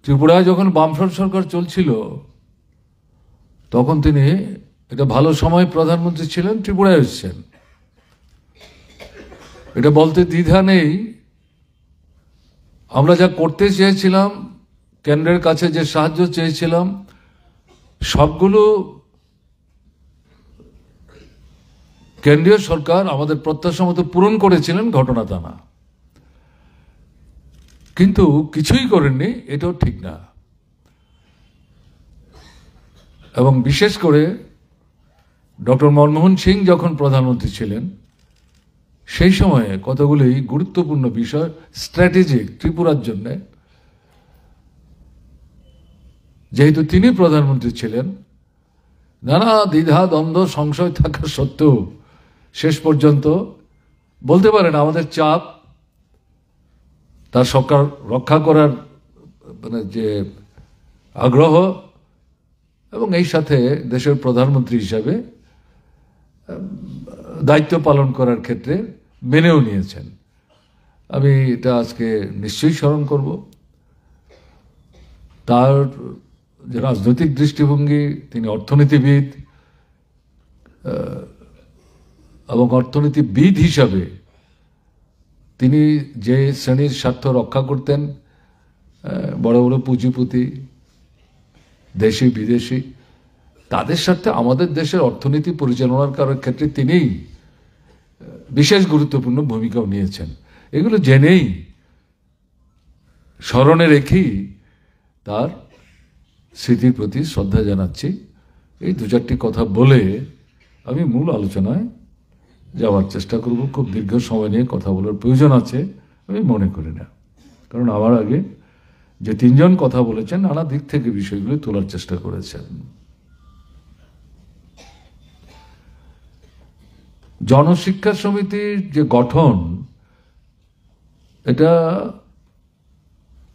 ত্রিপুরায় যখন বামফ্রন্ট সরকার চলছিল তখন তিনি এটা ভালো সময় প্রধানমন্ত্রী ছিলেন, ত্রিপুরায় এসেছেন। এটা বলতে দ্বিধা নেই। আমরা যা করতে চেয়েছিলাম, কেন্দ্রের কাছে যে সাহায্য চেয়েছিলাম, সবগুলো কেন্দ্রীয় সরকার আমাদের প্রত্যাশা মতো পূরণ করেছিলেন, ঘটনা তা না। কিন্তু কিছুই করেননি, এটাও ঠিক না। এবং বিশেষ করে ডক্টর মনমোহন সিং যখন প্রধানমন্ত্রী ছিলেন সেই সময়ে কতগুলি গুরুত্বপূর্ণ বিষয় স্ট্র্যাটেজিক ত্রিপুরার জন্য, যেহেতু তিনি প্রধানমন্ত্রী ছিলেন, নানা দ্বিধা দ্বন্দ্ব সংশয় থাকা সত্ত্বেও শেষ পর্যন্ত বলতে পারেন আমাদের চাপ, তার সরকার রক্ষা করার মানে যে আগ্রহ, এবং এই সাথে দেশের প্রধানমন্ত্রী হিসাবে দায়িত্ব পালন করার ক্ষেত্রে মেনেও নিয়েছেন। আমি এটা আজকে নিশ্চয়ই স্মরণ করব। তার যে রাজনৈতিক দৃষ্টিভঙ্গি, তিনি অর্থনীতিবিদ, এবং অর্থনীতিবিদ হিসাবে তিনি যে শ্রেণীর স্বার্থ রক্ষা করতেন, বড় বড় পুঁজিপতি, দেশি বিদেশি, তাদের সাথে আমাদের দেশের অর্থনীতি পরিচালনার করার ক্ষেত্রে তিনি বিশেষ গুরুত্বপূর্ণ ভূমিকাও নিয়েছেন। এগুলো জেনেই স্মরণে রেখেই তার স্মৃতির প্রতি শ্রদ্ধা জানাচ্ছি। এই দু চারটি কথা বলে আমি মূল আলোচনায় যাওয়ার চেষ্টা করব। খুব দীর্ঘ সময় নিয়ে কথা বলার প্রয়োজন আছে আমি মনে করি না, কারণ আমার আগে যে তিনজন কথা বলেছেন নানা দিক থেকে বিষয়গুলো তোলার চেষ্টা করেছেন। জনশিক্ষা সমিতির যে গঠন, এটা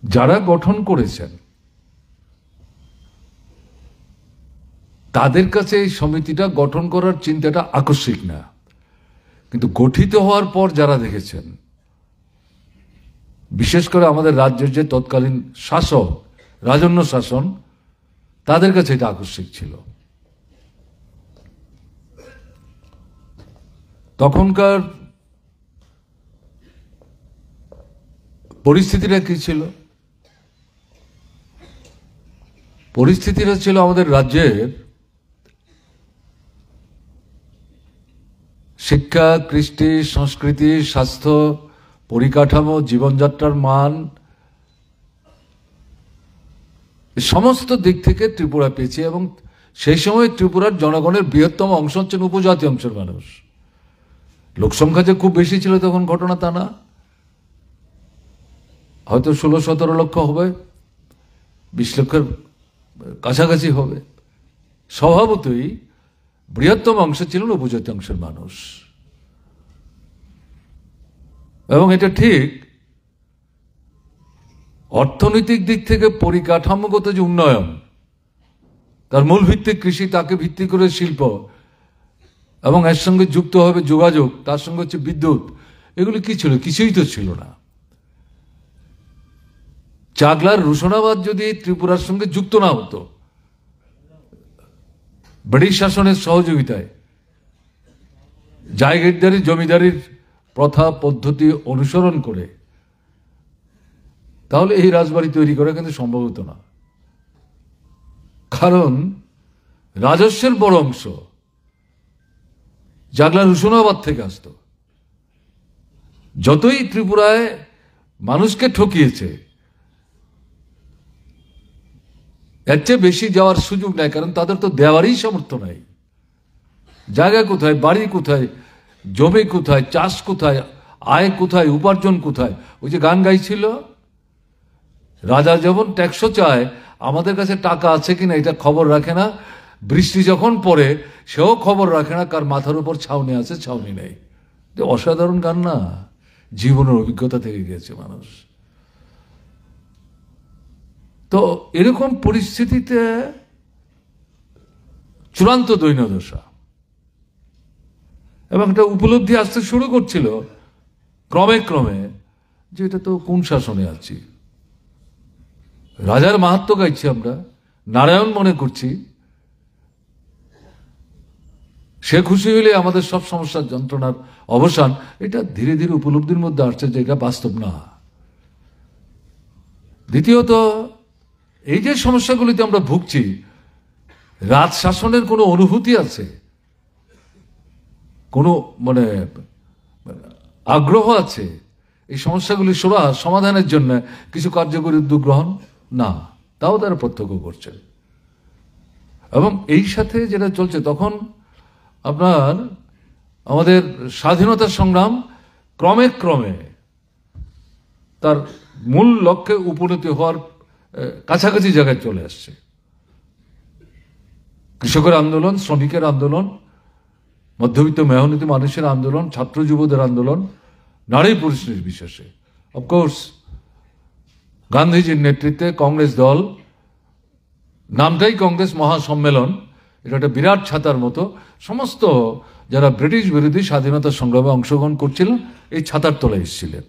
যারা গঠন করেছেন তাদের কাছে এই সমিতিটা গঠন করার চিন্তাটা আকস্মিক না, কিন্তু গঠিত হওয়ার পর যারা দেখেছেন, বিশেষ করে আমাদের রাজ্যের যে তৎকালীন শাসক, রাজন্য শাসন, তাদের কাছে এটা আকস্মিক ছিল। তখনকার পরিস্থিতিটা কি ছিল? পরিস্থিতিটা ছিল আমাদের রাজ্যের শিক্ষা, কৃষ্টি, সংস্কৃতি, স্বাস্থ্য, পরিকাঠামো, জীবনযাত্রার মান, সমস্ত দিক থেকে ত্রিপুরা পেয়েছে। এবং সেই সময় ত্রিপুরার জনগণের বৃহত্তম অংশ হচ্ছেন উপজাতি অংশের মানুষ। লোকসংখ্যা যে খুব বেশি ছিল তখন ঘটনা তা না, হয়তো 16-17 লক্ষ হবে, 20 লক্ষের কাছাকাছি হবে। স্বভাবতই বৃহত্তম অংশ ছিলেন উপজাতি অংশের মানুষ। এবং এটা ঠিক, অর্থনৈতিক দিক থেকে পরিকাঠামোগত যে উন্নয়ন, তার মূল ভিত্তি কৃষি, তাকে ভিত্তি করে শিল্প, এবং এর সঙ্গে যুক্ত হবে যোগাযোগ, তার সঙ্গে হচ্ছে বিদ্যুৎ, এগুলো কি ছিল? কিছুই তো ছিল না। চাগলার রুশনাবাদ যদি ত্রিপুরার সঙ্গে যুক্ত না হতো, ব্রিটিশ শাসনের সহযোগিতায় জায়গিরদারি জমিদারির প্রথা পদ্ধতি অনুসরণ করে, তাহলে এই রাজবাড়ি তৈরি করা কিন্তু সম্ভব হতো না। কারণ রাজস্বের বড় অংশ জাগলার রুশনাবাদ থেকে আসত। যতই ত্রিপুরায় মানুষকে ঠকিয়েছে, এর চেয়ে বেশি যাওয়ার সুযোগ নাই, কারণ তাদের তো দেওয়ারই সামর্থ্য নাই। জায়গা কোথায়, বাড়ি কোথায়, জমি কোথায়, চাষ কোথায়, আয় কোথায়, উপার্জন কোথায়? ওই যে গান গাইছিল, রাজা যেমন ট্যাক্সও চায়, আমাদের কাছে টাকা আছে কিনা এটা খবর রাখে না। বৃষ্টি যখন পড়ে সেও খবর রাখে না কার মাথার উপর ছাউনি আছে ছাউনি নেই। অসাধারণ গান না? জীবনের অভিজ্ঞতা থেকে গেছে মানুষ। তো এরকম পরিস্থিতিতে চূড়ান্ত দৈন্যদশা, এবং একটা উপলব্ধি আসতে শুরু করছিল ক্রমে ক্রমে যে এটা তো কোন শাসনে আছি। রাজার মাহাত্ম্য গাইছি আমরা, নারায়ণ মনে করছি, সে খুশি হইলে আমাদের সব সমস্যার যন্ত্রণার অবসান। এটা ধীরে ধীরে উপলব্ধির মধ্যে আসছে যে এটা বাস্তব না। দ্বিতীয়ত, এই যে সমস্যাগুলিতে আমরা ভুগছি, রাজ শাসনের কোনো অনুভূতি আছে, কোনো মানে আগ্রহ আছে এই সমস্যাগুলি সমাধানের জন্য কিছু কার্যকরী উদ্যোগ গ্রহণ? না, তাও তারা প্রত্যক্ষ করছে। এবং এই সাথে যেটা চলছে, তখন আপনার আমাদের স্বাধীনতা সংগ্রাম ক্রমে ক্রমে তার মূল লক্ষ্যে উপনীত হওয়ার কাছাকাছি জায়গায় চলে আসছে। কৃষকের আন্দোলন, শ্রমিকের আন্দোলন, মধ্যবিত্ত মেহনতি মানুষের আন্দোলন, ছাত্র যুবদের আন্দোলন, নারী পুরুষ নির্বিশেষে। অফকোর্স গান্ধীজির নেতৃত্বে কংগ্রেস দল, নামটাই কংগ্রেস মহাসম্মেলন, এটা একটা বিরাট ছাতার মতো সমস্ত যারা ব্রিটিশ বিরোধী স্বাধীনতা সংগ্রামে অংশগ্রহণ করছিলেন এই ছাতার তলায় এসেছিলেন।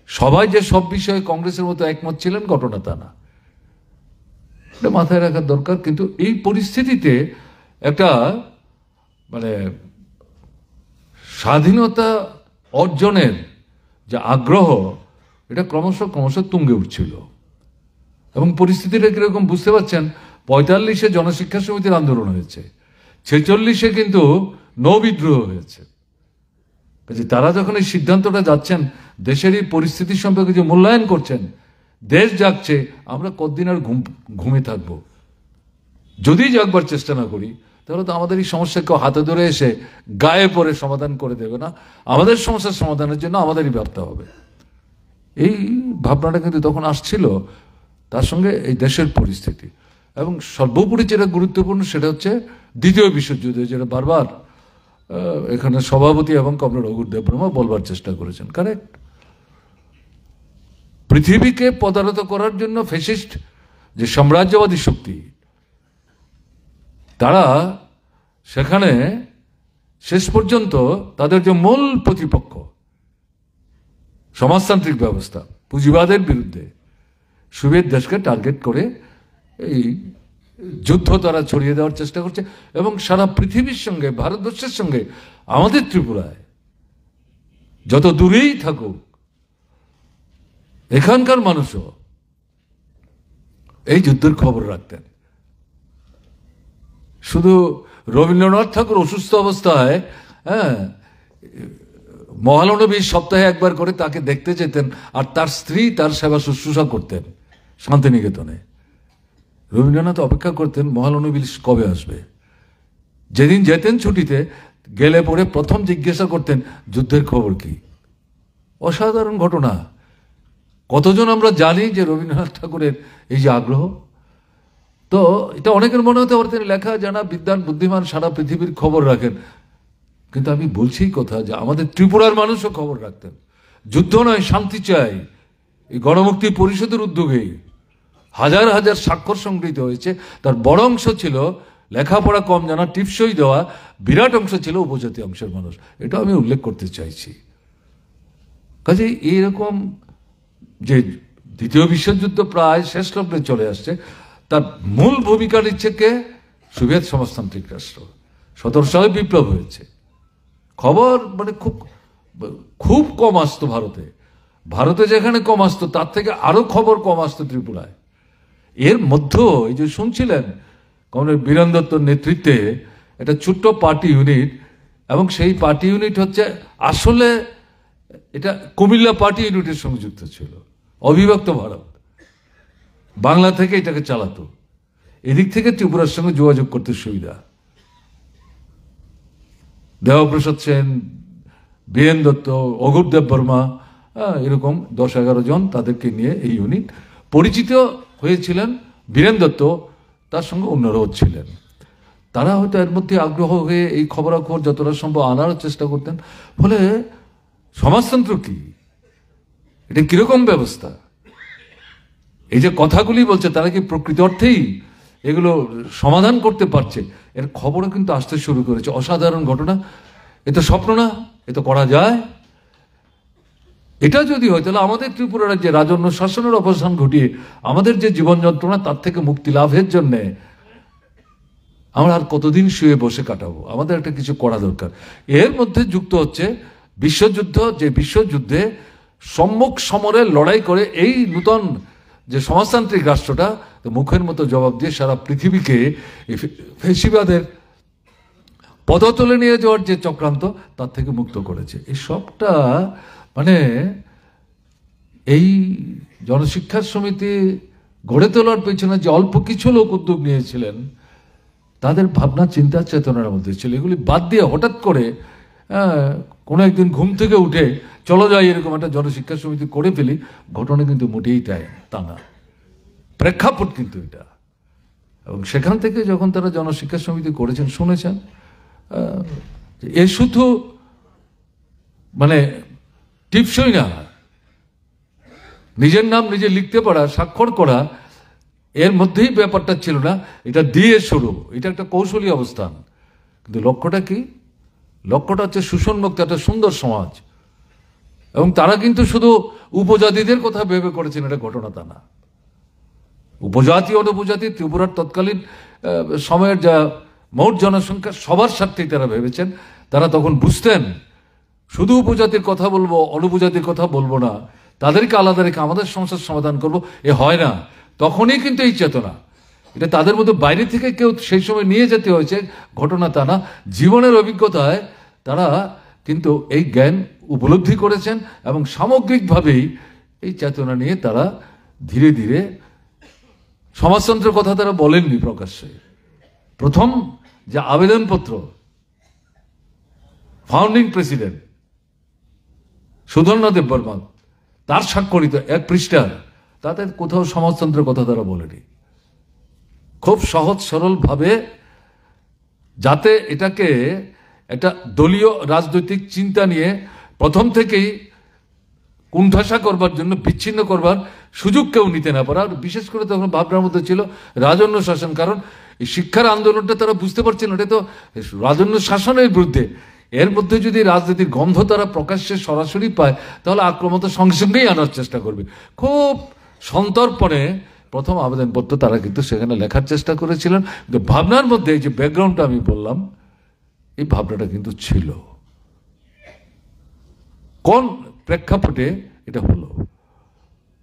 সবাই যে সব বিষয়ে কংগ্রেসের মতো একমত ছিলেন ঘটনা তা না, এটা মাথায় রাখার দরকার। কিন্তু এই পরিস্থিতিতে একটা মানে স্বাধীনতা অর্জনের যে আগ্রহ, এটা ক্রমশ তুঙ্গে উঠছিল। এবং পরিস্থিতিটা কিরকম বুঝতে পারছেন, 45-এ জনশিক্ষা সমিতির আন্দোলন হয়েছে, 46-এ কিন্তু নৌবিদ্রোহ হয়েছে। তারা যখন এই সিদ্ধান্তটা যাচ্ছেন, দেশের এই পরিস্থিতি সম্পর্কে যে মূল্যায়ন করছেন, দেশ জাগছে, আমরা কতদিন আর ঘুমে থাকবো? যদি জাগবার চেষ্টা না করি, তাহলে তো আমাদের এই সমস্যা কেউ হাতে ধরে এসে গায়ে পড়ে সমাধান করে দেবে না। আমাদের সমস্যার সমাধানের জন্য আমাদেরই ভাবতে হবে। এই ভাবনাটা কিন্তু তখন আসছিল, তার সঙ্গে এই দেশের পরিস্থিতি। এবং সর্বোপরি যেটা গুরুত্বপূর্ণ সেটা হচ্ছে দ্বিতীয় বিশ্বযুদ্ধে, যেটা বারবার এখানে সভাপতি এবং কমরেড রঘুর দেববর্মা বলবার চেষ্টা করেছেন। কারেক্ট, পৃথিবীকে পদারত করার জন্য ফ্যাসিস্ট যে সাম্রাজ্যবাদী শক্তি, তারা সেখানে শেষ পর্যন্ত তাদের যে মূল প্রতিপক্ষ সমাজতান্ত্রিক ব্যবস্থা, পুঁজিবাদের বিরুদ্ধে সোভিয়েত দেশকে টার্গেট করে এই যুদ্ধ তারা ছড়িয়ে দেওয়ার চেষ্টা করছে। এবং সারা পৃথিবীর সঙ্গে, ভারতবর্ষের সঙ্গে আমাদের ত্রিপুরায় যত দূরেই থাকুক, এখানকার মানুষও এই যুদ্ধের খবর রাখতেন। শুধু রবীন্দ্রনাথ ঠাকুর অসুস্থ অবস্থায় মহালনবী সপ্তাহে একবার করে তাকে দেখতে যেতেন, আর তার স্ত্রী তার সেবা শুশ্রূষা করতেন শান্তিনিকেতনে। রবীন্দ্রনাথ অপেক্ষা করতেন মহালনবী কবে আসবে। যেদিন যেতেন ছুটিতে, গেলে পরে প্রথম জিজ্ঞাসা করতেন যুদ্ধের খবর কি। অসাধারণ ঘটনা। কতজন আমরা জানি যে রবীন্দ্রনাথ ঠাকুরের এই যে আগ্রহ? তো এটা অনেকের মনে হতে পারে তিনি লেখা জানা, বিদ্বান, বুদ্ধিমান, সারা পৃথিবীর খবর রাখেন। কিন্তু আমি বলছি কথা যে আমাদের ত্রিপুরার মানুষও খবর রাখতেন। যুদ্ধ নয়, শান্তি চাই, এই গণমুক্তি পরিষদের উদ্যোগেই হাজার হাজার স্বাক্ষর সংগৃহীত হয়েছে। তার বড় অংশ ছিল লেখাপড়া কম জানা, টিপসই দেওয়া, বিরাট অংশ ছিল উপজাতি অংশের মানুষ। এটা আমি উল্লেখ করতে চাইছি। কাজে এইরকম যে দ্বিতীয় বিশ্বযুদ্ধ প্রায় শেষ লগ্নে চলে আসছে, তার মূল ভূমিকা নিচ্ছে কে? সোভিয়েত সমাজতান্ত্রিক রাষ্ট্র। 17 সালে বিপ্লব হয়েছে। খবর মানে খুব কম আসতো ভারতে যেখানে কম আসতো তার থেকে আরো খবর কম আসতো ত্রিপুরায়। এর মধ্যে এই যে শুনছিলেন কমরেড বীরেন দত্তর নেতৃত্বে একটা ছোট্ট পার্টি ইউনিট, এবং সেই পার্টি ইউনিট হচ্ছে আসলে এটা কুমিল্লা পার্টি ইউনিটের সঙ্গে যুক্ত ছিল। অবিভক্ত ভারত বাংলা থেকে এটাকে চালাতো। এদিক থেকে ত্রিপুরার সঙ্গে যোগাযোগ করতে সুবিধা। দেবপ্রসাদ সেন, বীরেন দত্ত, অঘুর দেববর্মা, এরকম 10-11 জন, তাদেরকে নিয়ে এই ইউনিট পরিচিত হয়েছিলেন। বীরেন দত্ত, তার সঙ্গে অন্যরাও ছিলেন। তারা হয়তো এর মধ্যে আগ্রহ হয়ে এই খবরাখবর যতটা সম্ভব আনার চেষ্টা করতেন। ফলে সমাজতন্ত্র কি, এটা কিরকম ব্যবস্থা, এই যে কথাগুলি বলছে, তারা কি প্রকৃত অর্থেই এগুলো সমাধান করতে পারছে, এর খবরও কিন্তু আসতে শুরু করেছে। অসাধারণ ঘটনা। এ তো স্বপ্ন না, এ তো করা যায়। এটা যদি হয় তাহলে আমাদের ত্রিপুরা রাজ্যে রাজন্য শাসনের অবসান ঘটিয়ে আমাদের যে জীবন যন্ত্রণা তার থেকে মুক্তি লাভের জন্যে আমরা আর কতদিন শুয়ে বসে কাটাবো? আমাদের একটা কিছু করা দরকার। এর মধ্যে যুক্ত হচ্ছে বিশ্বযুদ্ধ, যে বিশ্বযুদ্ধে সম্মুখ সমরে লড়াই করে এই নূতন যে সমাজতান্ত্রিক রাষ্ট্রটা মুখের মতো জবাব দিয়ে সারা পৃথিবীকে ফেসিবাদের পদতলে নিয়ে যাওয়ার যে চক্রান্ত তার থেকে মুক্ত করেছে। এই সবটা মানে এই জনশিক্ষা সমিতি গড়ে তোলার পেছনে যে অল্প কিছু লোক উদ্যোগ নিয়েছিলেন তাদের ভাবনা চিন্তা চেতনার মধ্যে ছিল। এগুলি বাদ দিয়ে হঠাৎ করে কোনো একদিন ঘুম থেকে উঠে চলো যাই এরকম একটা জনশিক্ষা সমিতি করে ফেলি, ঘটনা কিন্তু মোটেই তা না, প্রেক্ষাপট কিন্তু এটা। এবং সেখান থেকে যখন তারা জনশিক্ষা সমিতি করেছেন শুনেছেন এ শুধু মানে টিপসই না, নিজের নাম নিজে লিখতে পারা, স্বাক্ষর করা, এর মধ্যেই ব্যাপারটা ছিল না, এটা দিয়ে শুরু। এটা একটা কৌশলী অবস্থান, কিন্তু লক্ষ্যটা কি? লক্ষ্যটা হচ্ছে শোষণমুক্ত একটা সুন্দর সমাজ। এবং তারা কিন্তু শুধু উপজাতিদের কথা ভেবে করেছেন, এটা ঘটনা তা না। উপজাতি অনুপজাতি ত্রিপুরার তৎকালীন সময়ের যা মোট জনসংখ্যা সবার স্বার্থেই তারা ভেবেছেন। তারা তখন বুঝতেন শুধু উপজাতির কথা বলবো, অনুপজাতির কথা বলবো না, তাদেরকে আলাদা রেখে আমাদের সমস্যার সমাধান করব, এ হয় না। তখনই কিন্তু এই চেতনা, এটা তাদের মধ্যে বাইরে থেকে কেউ সেই সময় নিয়ে যেতে হয়েছে, ঘটনা তা না। জীবনের অভিজ্ঞতায় তারা কিন্তু এই জ্ঞান উপলব্ধি করেছেন এবং সামগ্রিকভাবেই এই চেতনা নিয়ে তারা ধীরে ধীরে সমাজতন্ত্রের কথা তারা বলেননি প্রকাশ্যে। প্রথম যে আবেদনপত্র ফাউন্ডিং প্রেসিডেন্ট সুধর্ণা দেববর্মা তার স্বাক্ষরিত এক পৃষ্ঠার, তাদের কোথাও সমাজতন্ত্রের কথা তারা বলেনি। খুব সহজ সরল ভাবে, যাতে এটাকে একটা দলীয় রাজনৈতিক চিন্তা নিয়ে প্রথম থেকেই কুণ্ঠাসা করবার জন্য, বিচ্ছিন্ন করবার সুযোগ কেউ নিতে না পারে। আর বিশেষ করে তখন ভাবনার মধ্যে ছিল রাজন্য শাসন, কারণ এই শিক্ষার আন্দোলনটা তারা বুঝতে পারছেন এটা তো রাজন্য শাসনের বিরুদ্ধে। এর মধ্যে যদি রাজনীতির গন্ধ তারা প্রকাশ্যে সরাসরি পায় তাহলে আক্রমণ সঙ্গে সঙ্গেই আনার চেষ্টা করবে। খুব সন্তর্পণে প্রথম আবেদনপত্র তারা কিন্তু সেখানে লেখার চেষ্টা করেছিলেন, কিন্তু ভাবনার মধ্যে এই যে ব্যাকগ্রাউন্ডটা আমি বললাম, এই ভাবনাটা কিন্তু ছিল। কোন প্রেক্ষাপটে এটা হলো?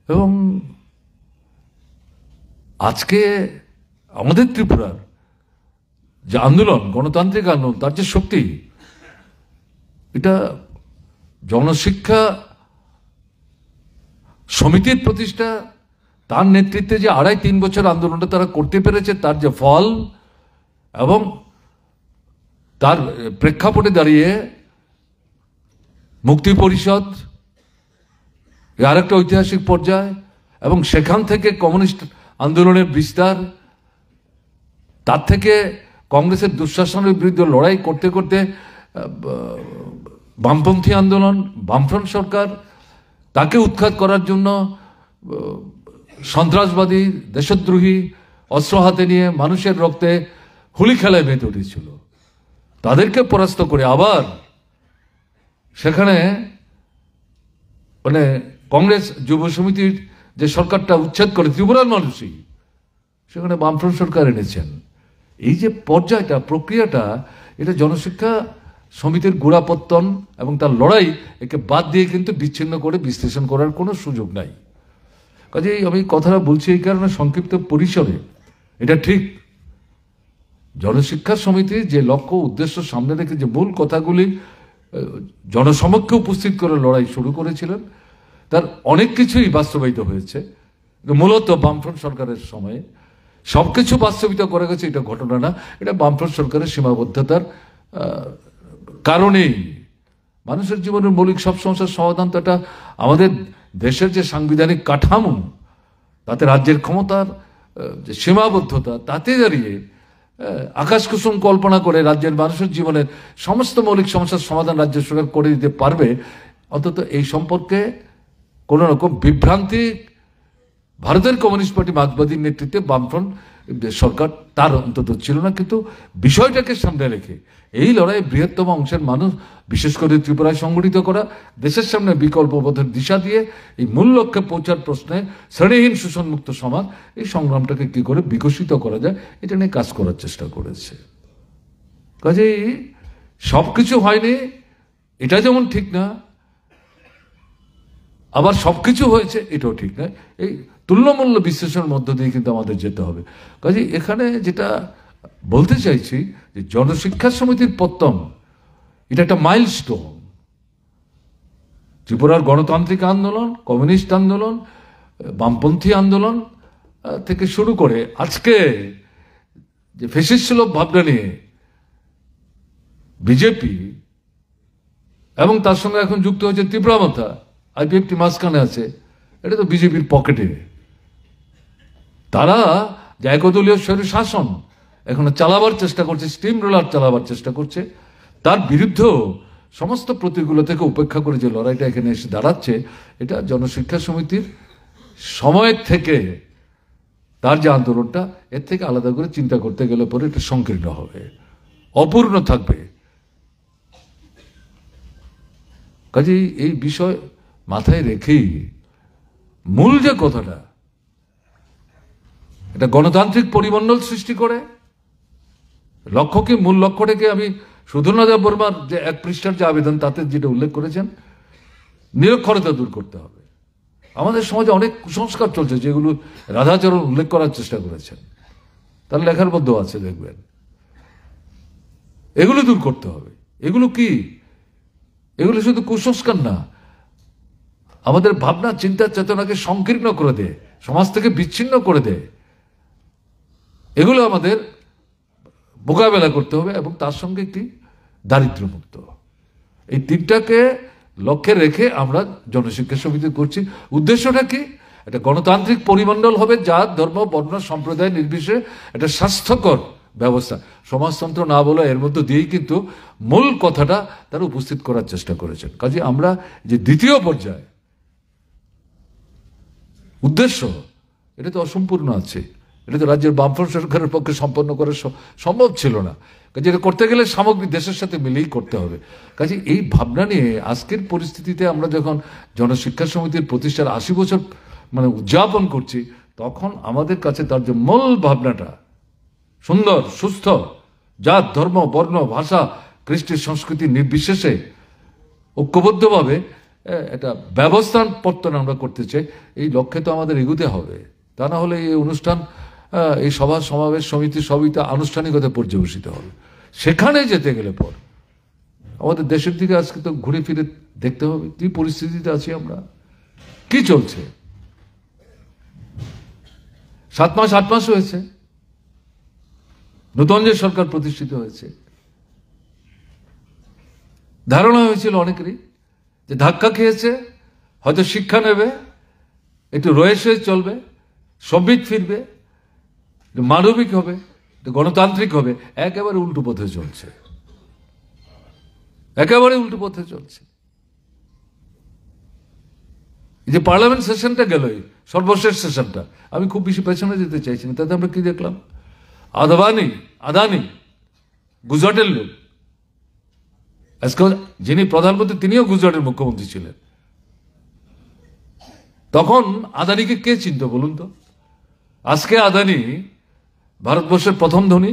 এবং আজকে আমাদের ত্রিপুরার যে আন্দোলন, গণতান্ত্রিক আন্দোলন, তার যে শক্তি, এটা জনশিক্ষা সমিতির প্রতিষ্ঠা, তার নেতৃত্বে যে 2.5-3 বছর আন্দোলনটা তারা করতে পেরেছে, তার যে ফল, এবং তার প্রেক্ষাপটে দাঁড়িয়ে মুক্তি পরিষদ আর একটা ঐতিহাসিক পর্যায়, এবং সেখান থেকে কমিউনিস্ট আন্দোলনের বিস্তার, তার থেকে কংগ্রেসের দুঃশাসনের বিরুদ্ধে লড়াই করতে করতে বামপন্থী আন্দোলন, বামফ্রন্ট সরকার, তাকে উৎখাত করার জন্য সন্ত্রাসবাদী, দেশদ্রোহী অস্ত্র হাতে নিয়ে মানুষের রক্তে হোলি খেলায় মেতে উঠেছিল, তাদেরকে পরাস্ত করে আবার সেখানে মানে কংগ্রেস যুব সমিতির যে সরকারটা উচ্ছেদ করে ত্রিপুরার মানুষই সেখানে বামফ্রন্ট সরকার এনেছেন। এই যে পর্যায়টা, প্রক্রিয়াটা, এটা জনশিক্ষা সমিতির গোড়াপত্তন এবং তার লড়াই, একে বাদ দিয়ে কিন্তু বিচ্ছিন্ন করে বিশ্লেষণ করার কোনো সুযোগ নাই। কাজেই আমি কথাটা বলছি এই কারণে সংক্ষিপ্ত পরিসরে, এটা ঠিক জনশিক্ষা সমিতি যে লক্ষ্য উদ্দেশ্য সামনে রেখে যে মূল কথাগুলি জনসমক্ষে উপস্থিত করে লড়াই শুরু করেছিলেন, তার অনেক কিছুই বাস্তবায়িত হয়েছে। মূলত বামফ্রন্ট সরকারের সময়ে সবকিছু বাস্তবিত করে গেছে, এটা ঘটনা না, এটা বামফ্রন্ট সরকারের সীমাবদ্ধতার কারণেই। মানুষের জীবনের মৌলিক সব সমস্যার সমাধান তো এটা আমাদের দেশের যে সাংবিধানিক কাঠামো, তাতে রাজ্যের ক্ষমতার যে সীমাবদ্ধতা, তাতে দাঁড়িয়ে আকাশ কুসুম কল্পনা করে রাজ্যের মানুষের জীবনের সমস্ত মৌলিক সমস্যার সমাধান রাজ্য সরকার করে দিতে পারবে, অন্তত এই সম্পর্কে কোনো রকম বিভ্রান্তি ভারতের কমিউনিস্ট পার্টি মার্ক্সবাদীর নেতৃত্বে বামফ্রন্ট সরকার তার অন্তত ছিল না, কিন্তু বিষয়টাকে সামনে রেখে এই লড়াই বৃহত্তম অংশের মানুষ, বিশেষ করে ত্রিপুরায় সংগঠিত করা, দেশের সামনে বিকল্প পথের দিশা দিয়ে এই মূল লক্ষ্যে পৌঁছার প্রশ্নে শ্রেণীহীন শোষণমুক্ত সমাজ, এই সংগ্রামটাকে কি করে বিকশিত করা যায় এটা নিয়ে কাজ করার চেষ্টা করেছে। কাজেই সব কিছু হয়নি এটা যেমন ঠিক না, আবার সবকিছু হয়েছে এটাও ঠিক না। এই তুল্যমূল্য বিশ্লেষণের মধ্য দিয়ে কিন্তু আমাদের যেতে হবে। কাজেই এখানে যেটা বলতে চাইছি যে জনশিক্ষা সমিতির পত্তন এটা একটা মাইলস্টোন। ত্রিপুরার গণতান্ত্রিক আন্দোলন, কমিউনিস্ট আন্দোলন, বামপন্থী আন্দোলন থেকে শুরু করে আজকে যে ফ্যাসিস্ট সুলভ ভাবনা নিয়ে বিজেপি এবং তার সঙ্গে এখন যুক্ত হয়েছে তীব্রমতা, আইপিএফটি মাঝখানে আছে, এটা তো বিজেপির পকেটে। তারা যে একদলীয় স্বৈর শাসন এখন চালাবার চেষ্টা করছে, স্টিম রোলার চালাবার চেষ্টা করছে, তার বিরুদ্ধেও সমস্ত প্রতিকূলতা থেকে উপেক্ষা করে যে লড়াইটা এখানে এসে দাঁড়াচ্ছে, এটা জনশিক্ষা সমিতির সময়ের থেকে তার যে আন্দোলনটা, এর থেকে আলাদা করে চিন্তা করতে গেলে পরে এটা সংকীর্ণ হবে, অপূর্ণ থাকবে। কাজেই এই বিষয় মাথায় রেখেই মূল যে কথাটা, এটা গণতান্ত্রিক পরিমণ্ডল সৃষ্টি করে লক্ষ্য কি, মূল লক্ষ্যটাকে আমি সুধীন্দ্রনাথ বর্মার যে 1 পৃষ্ঠার যে আবেদন তাতে যেটা উল্লেখ করেছেন, নিরক্ষরতা দূর করতে হবে। আমাদের সমাজে অনেক কুসংস্কার চলছে যেগুলো রাধাচরণ উল্লেখ করার চেষ্টা করেছেন, তার লেখার মধ্যেও আছে, দেখবেন। এগুলো দূর করতে হবে। এগুলো কি? এগুলো শুধু কুসংস্কার না, আমাদের ভাবনা চিন্তা চেতনাকে সংকীর্ণ করে দেয়, সমাজ থেকে বিচ্ছিন্ন করে দেয়। এগুলো আমাদের মোকাবেলা করতে হবে এবং তার সঙ্গে একটি দারিদ্র্যমুক্ত, এই তিনটাকে লক্ষ্যে রেখে আমরা জনশিক্ষা সমিতি করছি। উদ্দেশ্যটা কি? একটা গণতান্ত্রিক পরিমণ্ডল হবে যার ধর্ম, বর্ণ, সম্প্রদায় নির্বিশেষে একটা স্বাস্থ্যকর ব্যবস্থা। সমাজতন্ত্র না বলে এর মধ্যে দিয়েই কিন্তু মূল কথাটা তারা উপস্থিত করার চেষ্টা করেছেন। কাজে আমরা যে দ্বিতীয় পর্যায়ে উদ্দেশ্য, এটা তো অসম্পূর্ণ আছে, এটা তো রাজ্যের বামফ্রন্ট সরকারের পক্ষে সম্পন্ন করা সম্ভব ছিল না। কাজে এটা করতে গেলে সামগ্রিক দেশের সাথে মিলেই করতে হবে। কাজে এই ভাবনা নিয়ে আজকের পরিস্থিতিতে আমরা যখন জনশিক্ষা সমিতির প্রতিষ্ঠার 80 বছর উদযাপন করছি, তখন আমাদের কাছে তার যে মূল ভাবনাটা সুন্দর, সুস্থ, জাত, ধর্ম, বর্ণ, ভাষা, কৃষ্টি, সংস্কৃতি নির্বিশেষে ঐক্যবদ্ধভাবে একটা ব্যবস্থান পত্তন আমরা করতে চাই, এই লক্ষ্যে তো আমাদের এগুতে হবে। তা না হলে এই অনুষ্ঠান, এই সভা সমাবেশ সমিতি সবই তো আনুষ্ঠানিকতা পর্যবেসিত হবে। সেখানে যেতে গেলে পর আমাদের দেশের দিকে আজকে তো ঘুরে ফিরে দেখতে হবে কি পরিস্থিতিতে আছি আমরা, কি চলছে। 7 মাস 8 মাস হয়েছে নতুন যে সরকার প্রতিষ্ঠিত হয়েছে। ধারণা হয়েছিল অনেকেরই যে ধাক্কা খেয়েছে, হয়তো শিক্ষা নেবে, একটু রয়েছে চলবে, সম্বিত ফিরবে, মানবিক হবে, গণতান্ত্রিক হবে। একেবারে উল্টো পথে চলছে, একেবারে উল্টো পথে চলছে। এই যে পার্লামেন্ট সেশনটা গেল, সর্বশেষ সেশনটা, আমি খুব বেশি পেছনে যেতে চাইছি না, তাতে আমরা কি দেখলাম? আদানি গুজরাটের লোক, আজকে যিনি প্রধানমন্ত্রী তিনিও গুজরাটের মুখ্যমন্ত্রী ছিলেন। তখন আদানিকে কে চিনত বলুন তো? আজকে আদানি ভারতবর্ষের প্রথম ধনী,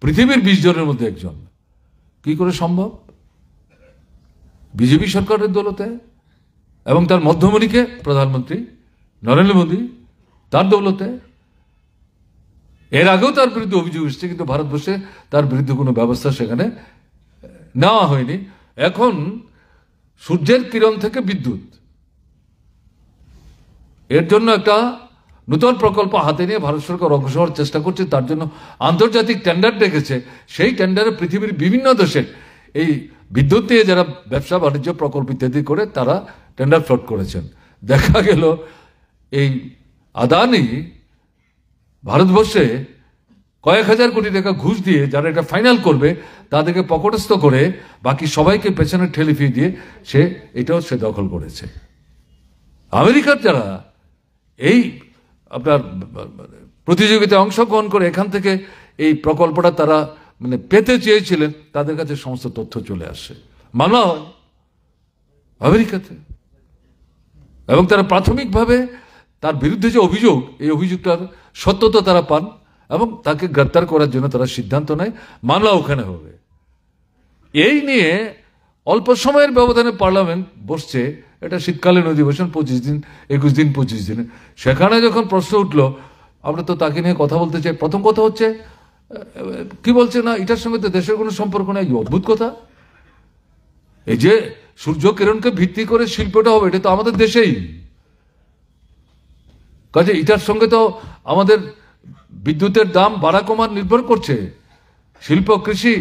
পৃথিবীর 20 জনের মধ্যে একজন। কি করে সম্ভব? বিজেপি সরকারের দৌলতে এবং তার মধ্যমণিকে প্রধানমন্ত্রী নরেন্দ্র মোদী, তার দৌলতে। এর আগেও তার বিরুদ্ধে অভিযোগ এসেছে, কিন্তু ভারতবর্ষে তার বিরুদ্ধে কোনো ব্যবস্থা সেখানে নেওয়া হয়নি। এখন সূর্যের কিরণ থেকে বিদ্যুৎ, এর জন্য একটা নতুন প্রকল্প হাতে নিয়ে ভারত সরকার অগ্রসর হওয়ার চেষ্টা করছে। তার জন্য আন্তর্জাতিক টেন্ডার ডেকেছে। সেই টেন্ডারে পৃথিবীর বিভিন্ন দেশের এই বিদ্যুৎ দিয়ে যারা ব্যবসা বাণিজ্য প্রকল্প ইত্যাদি করে তারা টেন্ডার ফ্লোট করেছেন। দেখা গেল এই আদানি ভারতবর্ষে কয়েক হাজার কোটি টাকা ঘুষ দিয়ে যারা এটা ফাইনাল করবে তাদেরকে পকটস্থ করে বাকি সবাইকে পেছনে ঠেলে ফিরে দিয়ে এটাও সে দখল করেছে। আমেরিকার যারা এই আপনার প্রতিযোগিতায় অংশগ্রহণ করে এখান থেকে এই প্রকল্পটা তারা মানে পেতে চেয়েছিলেন, তাদের কাছে সমস্ত তথ্য চলে আসে, মামলা হয় আমেরিকাতে। এবং তারা প্রাথমিকভাবে তার বিরুদ্ধে যে অভিযোগ, এই অভিযোগটার সত্যতা তারা পান এবং তাকে গ্রেপ্তার করার জন্য তারা সিদ্ধান্ত নেয়, মামলা ওখানে হবে। এই নিয়ে অল্প সময়ের ব্যবধানে পার্লামেন্ট বসছে, এটা শীতকালীন অধিবেশন, 25 দিন 21 দিন 25 দিনে। সেখানে যখন প্রশ্ন উঠলো, আমরা তো তাকে নিয়ে কথা বলতে চাই, প্রথম কথা হচ্ছে কি বলছে না, এটার সঙ্গে তো দেশের কোনো সম্পর্ক নেই। অদ্ভুত কথা, এই যে সূর্য কিরণকে ভিত্তি করে শিল্পটা হবে, এটা তো আমাদের দেশেই, কাজে এটার সঙ্গে তো আমাদের বিদ্যুতের দাম বাড়া কমার নির্ভর করছে। শিল্প, কৃষি,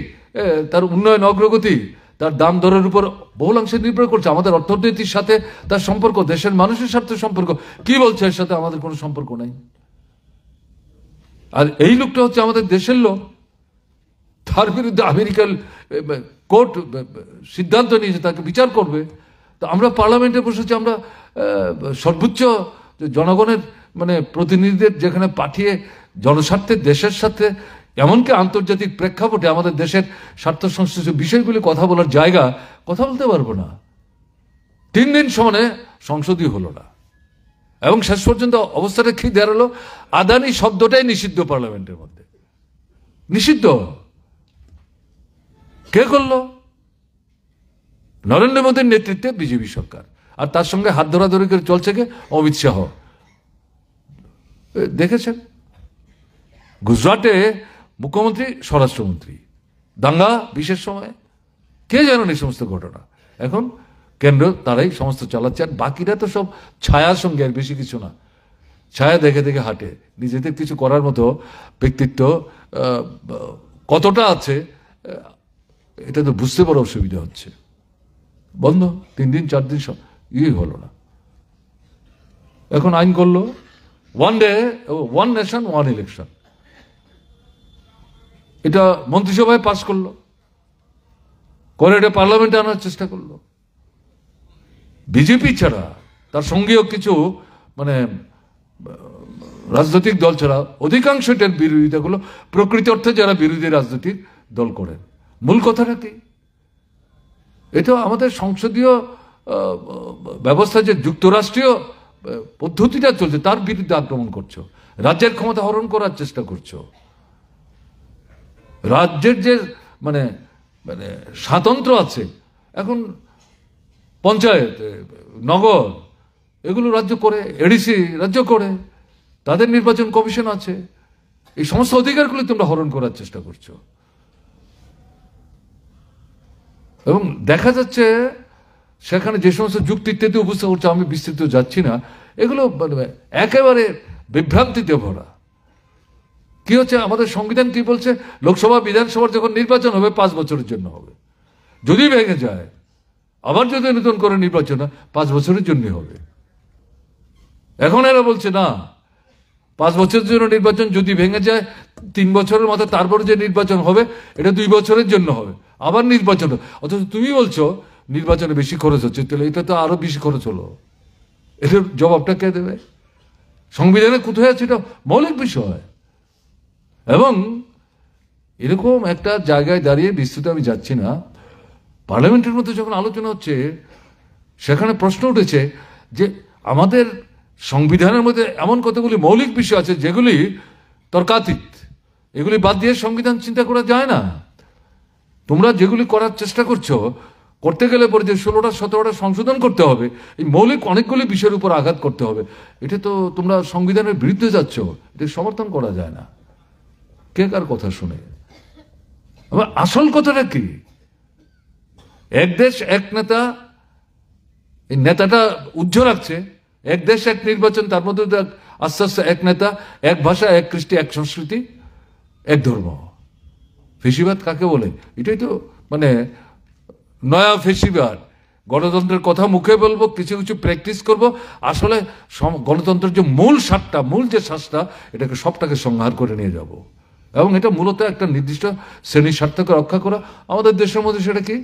তার উন্নয়ন, অগ্রগতি, তার দাম দরের উপর বহুলাংশে নির্ভর করছে। আমাদের অর্থনীতির সাথে তার সম্পর্ক, দেশের মানুষের সাথে সম্পর্ক। কি বলছে এর সাথে আমাদের কোনো সম্পর্ক নাই। আর এই লোকটা হচ্ছে আমাদের দেশের লোক, তার বিরুদ্ধে আমেরিকার কোর্ট সিদ্ধান্ত নিয়েছে, তাকে বিচার করবে। তো আমরা পার্লামেন্টে বসেছি, আমরা সর্বোচ্চ জনগণের মানে প্রতিনিধিদের যেখানে পাঠিয়ে জনস্বার্থে, দেশের সাথে, এমনকি আন্তর্জাতিক প্রেক্ষাপটে আমাদের দেশের স্বার্থ সংশ্লিষ্ট বিষয়গুলি কথা বলার জায়গা, কথা বলতে পারবো না। 3 দিন সমানে সংসদই হলো না, এবং শেষ পর্যন্ত অবস্থাটা কি দাঁড়ালো, আদানি শব্দটাই নিষিদ্ধ পার্লামেন্টের মধ্যে। নিষিদ্ধ কে করলো? নরেন্দ্র মোদীর নেতৃত্বে বিজেপি সরকার, আর তার সঙ্গে হাত ধরাধরি করে চলছে কে? অমিত শাহ। দেখেছেন গুজরাটে মুখ্যমন্ত্রী, স্বরাষ্ট্রমন্ত্রী, দাঙ্গা বিশেষ সময়, কে জানেন এই সমস্ত ঘটনা? এখন কেন্দ্র তারাই সমস্ত চালাচ্ছে, আর বাকিরা তো সব ছায়ার সঙ্গে, আর বেশি কিছু না। ছায়া দেখে দেখে হাঁটে, নিজেদের কিছু করার মতো ব্যক্তিত্ব কতটা আছে এটা তো বুঝতে বড় অসুবিধা হচ্ছে। বন্ধ 3 দিন 4 দিন সব হলো না। এখন আইন করলো, 1 ডে 1 নেশন 1 ইলেকশন, এটা মন্ত্রিসভায় পাশ করলো, করে এটা পার্লামেন্টে আনার চেষ্টা করলো। বিজেপি ছাড়া তার সঙ্গেও কিছু মানে রাজনৈতিক দল ছাড়া অধিকাংশ এটার বিরোধিতা করলো, প্রকৃত অর্থে যারা বিরোধী রাজনৈতিক দল করেন। মূল কথাটা কি? এটা আমাদের সংসদীয় ব্যবস্থা, যে যুক্তরাষ্ট্রীয় পদ্ধতিটা চলছে, তার বিরুদ্ধে আক্রমণ করছো, রাজ্যের ক্ষমতা হরণ করার চেষ্টা করছো। রাজ্যের যে মানে মানে স্বাতন্ত্র্য আছে, এখন পঞ্চায়েত, নগর, এগুলো রাজ্য করে, এডিসি রাজ্য করে, তাদের নির্বাচন কমিশন আছে, এই সমস্ত অধিকারগুলো তোমরা হরণ করার চেষ্টা করছো। এবং দেখা যাচ্ছে সেখানে যে সমস্ত যুক্তি ইত্যাদি উপস্থাপন করছে, আমি বিস্তৃত যাচ্ছি না, এগুলো একেবারে বিভ্রান্তিতে ভরা। কি হচ্ছে, আমাদের সংবিধান কি বলছে? লোকসভা, বিধানসভার যখন নির্বাচন হবে 5 বছরের জন্য হবে, যদি ভেঙে যায় আবার যদি নতুন করে নির্বাচন 5 বছরের জন্য হবে। এখন এরা বলছে না, 5 বছরের জন্য নির্বাচন, যদি ভেঙে যায় 3 বছরের মাথায় তারপরে যে নির্বাচন হবে এটা 2 বছরের জন্য হবে, আবার নির্বাচন। অথচ তুমি বলছো নির্বাচনে বেশি খরচ হচ্ছে, তাহলে এটা তো আরো বেশি খরচ হলো, এটার জবাবটা কে দেবে? সংবিধানে কোথায় আছে? এটা মৌলিক বিষয়। এবং এরকম একটা জায়গায় দাঁড়িয়ে, বিস্তৃত আমি যাচ্ছি না, পার্লামেন্টের মধ্যে যখন আলোচনা হচ্ছে, সেখানে প্রশ্ন উঠেছে যে আমাদের সংবিধানের মধ্যে এমন কতগুলি মৌলিক বিষয় আছে যেগুলি তর্কাতীত, এগুলি বাদ দিয়ে সংবিধান চিন্তা করা যায় না। তোমরা যেগুলি করার চেষ্টা করছো, করতে গেলে পরে যে 16টা 17টা সংশোধন করতে হবে, এই মৌলিক অনেকগুলি বিষয়ের উপর আঘাত করতে হবে, এটা তো তোমরা সংবিধানের বিরুদ্ধে যাচ্ছ, এটা সমর্থন করা যায় না। কে কার কথা শুনে? আবার আসল কথাটা কি? এক দেশ এক নেতা, এই নেতাটা উজ্জ্বল রাখছে, এক দেশ এক নির্বাচন, তার মধ্যে আস্তে আস্তে এক নেতা, এক ভাষা, এক কৃষ্টি, এক সংস্কৃতি, এক ধর্ম। ফেসিবাদ কাকে বলে? এটাই তো মানে নয়া ফেসিবাদ। গণতন্ত্রের কথা মুখে বলবো, কিছু কিছু প্র্যাকটিস করব, আসলে গণতন্ত্রের যে মূল স্বাদটা, মূল যে শ্বাসটা, এটাকে সবটাকে সংহার করে নিয়ে যাব। এবং এটা মূলত একটা নির্দিষ্ট শ্রেণীর স্বার্থকে রক্ষা করা। আমাদের দেশের মধ্যে সেটা কি?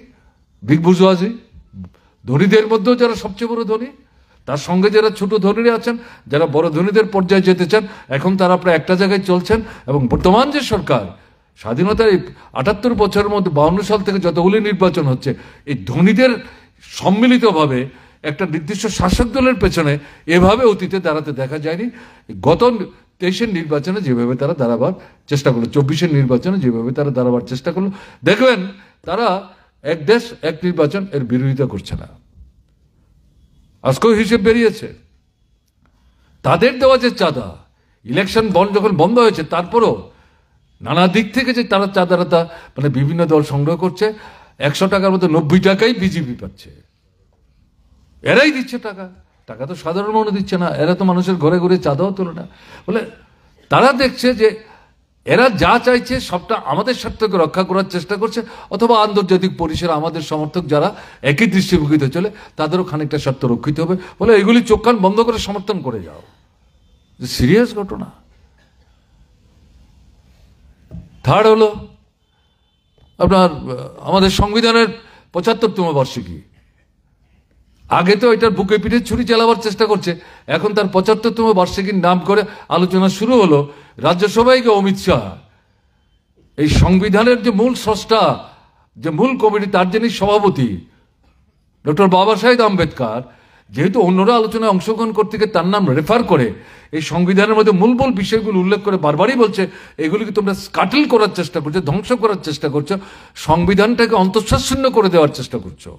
বিগ বুর্জোয়াজি, ধনীদের মধ্যেও যারা সবচেয়ে বড় ধনী, তার সঙ্গে যারা ছোট ধনীরা আছেন, যারা বড় ধনীদের পর্যায়ে যেতে চান, এখন তারা প্রায় একটা জায়গায় চলছেন। এবং বর্তমান যে সরকার, স্বাধীনতার এই 78 বছরের মধ্যে 52 সাল থেকে যতগুলি নির্বাচন হচ্ছে, এই ধনীদের সম্মিলিতভাবে একটা নির্দিষ্ট শাসক দলের পেছনে এভাবে অতীতে দাঁড়াতে দেখা যায়নি। গত 23-এর নির্বাচনে যেভাবে তারা দাঁড়াবার চেষ্টা করলো, 24-এর নির্বাচনে যেভাবে তারা দাঁড়াবার চেষ্টা করলো, দেখবেন তারা এক দেশ এক নির্বাচন এর বিরোধিতা করছে না। আজকেও হিসেব বেরিয়েছে। তাদের দেওয়া যে চাঁদা, ইলেকশন বন্ড যখন বন্ধ হয়েছে, তারপরও নানা দিক থেকে যে তারা চাঁদাটা মানে বিভিন্ন দল সংগ্রহ করছে, 100 টাকার মধ্যে 90 টাকাই বিজেপি পাচ্ছে। এরাই দিচ্ছে টাকা, টাকা তো সাধারণ মানুষ দিচ্ছে না, এরা তো মানুষের ঘরে ঘরে চাঁদাও তোলে না। বলে তারা দেখছে যে এরা যা চাইছে সবটা আমাদের স্বার্থকে রক্ষা করার চেষ্টা করছে, অথবা আন্তর্জাতিক পরিসরে আমাদের সমর্থক যারা একই দৃষ্টিভঙ্গিতে চলে তাদেরও খানিকটা স্বার্থ রক্ষিত হবে। বলে এগুলি চোখ কান বন্ধ করে সমর্থন করে যাও। সিরিয়াস ঘটনা। থার্ড হলো আপনার আমাদের সংবিধানের 75তম বার্ষিকী। আগে তো এটার বুকে পিঠে ছুরি চালাবার চেষ্টা করছে, এখন তার 75তম বার্ষিকীর নাম করে আলোচনা শুরু হলো। রাজ্যসভায় গিয়ে অমিত শাহ, এই সংবিধানের যে মূল স্রষ্টা, যে মূল কমিটি, তার যিনি সভাপতি ডক্টর বাবা সাহেব আম্বেদকর, যেহেতু অন্যরা আলোচনায় অংশগ্রহণ করতে গিয়ে তার নাম রেফার করে এই সংবিধানের মধ্যে মূল মূল বিষয়গুলো উল্লেখ করে বারবারই বলছে এগুলিকে তোমরা স্কাটল করার চেষ্টা করছো, ধ্বংস করার চেষ্টা করছো, সংবিধানটাকে অন্তঃসারশূন্য করে দেওয়ার চেষ্টা করছো,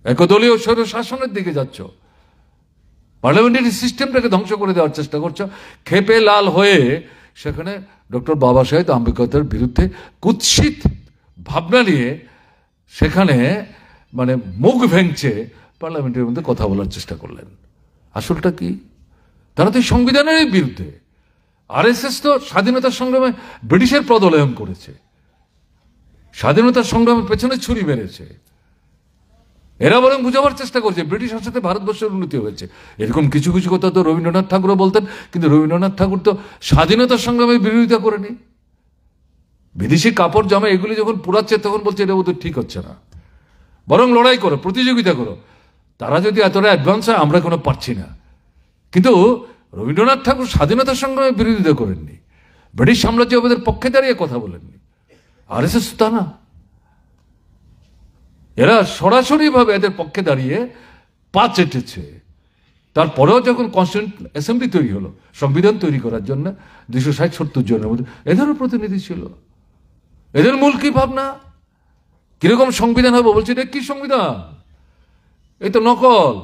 একদলীয় স্বৈরশাসনের দিকে যাচ্ছ, পার্লামেন্টারি সিস্টেমটাকে ধ্বংস করে দেওয়ার চেষ্টা করছো। খেপে লাল হয়ে সেখানে ডক্টর বাবা সাহেব আম্বেদকরের বিরুদ্ধে কুৎসিত ভাবনা নিয়ে সেখানে মানে মুখ ভেঙছে পার্লামেন্টের মধ্যে কথা বলার চেষ্টা করলেন। আসলটা কি? তারা তো সংবিধানের বিরুদ্ধে। আরএসএস তো স্বাধীনতা সংগ্রামে ব্রিটিশের পদলয়ন করেছে, স্বাধীনতা সংগ্রামের পেছনে ছুরি মেরেছে। এরা বরং বুঝাবার চেষ্টা করছে ব্রিটিশ শাসনে ভারতবর্ষের উন্নতি হয়েছে। এরকম কিছু কিছু কথা তো রবীন্দ্রনাথ ঠাকুরও বলতেন, কিন্তু রবীন্দ্রনাথ ঠাকুর তো স্বাধীনতা সংগ্রামের বিরোধিতা করেনি। বিদেশি কাপড় জামা এগুলি যখন পুরাচ্ছে তখন বলছে এটা বোধহয় ঠিক হচ্ছে না, বরং লড়াই করো, প্রতিযোগিতা করো। তারা যদি এতটা অ্যাডভান্স হয়, আমরা কোনো পারছি না। কিন্তু রবীন্দ্রনাথ ঠাকুর স্বাধীনতা সংগ্রামের বিরোধিতা করেননি, ব্রিটিশ সাম্রাজ্যবাদের পক্ষে দাঁড়িয়ে কথা বলেননি। আরএসএস তা না, এরা সরাসরি ভাবে এদের পক্ষে দাঁড়িয়ে পা চেটেছে। তারপরেও যখন কনস্টিটিউশন অ্যাসেম্বলি তৈরি হলো সংবিধান তৈরি করার জন্য, 260-70 জনের মধ্যে এদেরও প্রতিনিধি ছিল। এদের মূল কি ভাবনা, কিরকম সংবিধান হবে? বলছে এটা কি সংবিধান? এই তো নকল,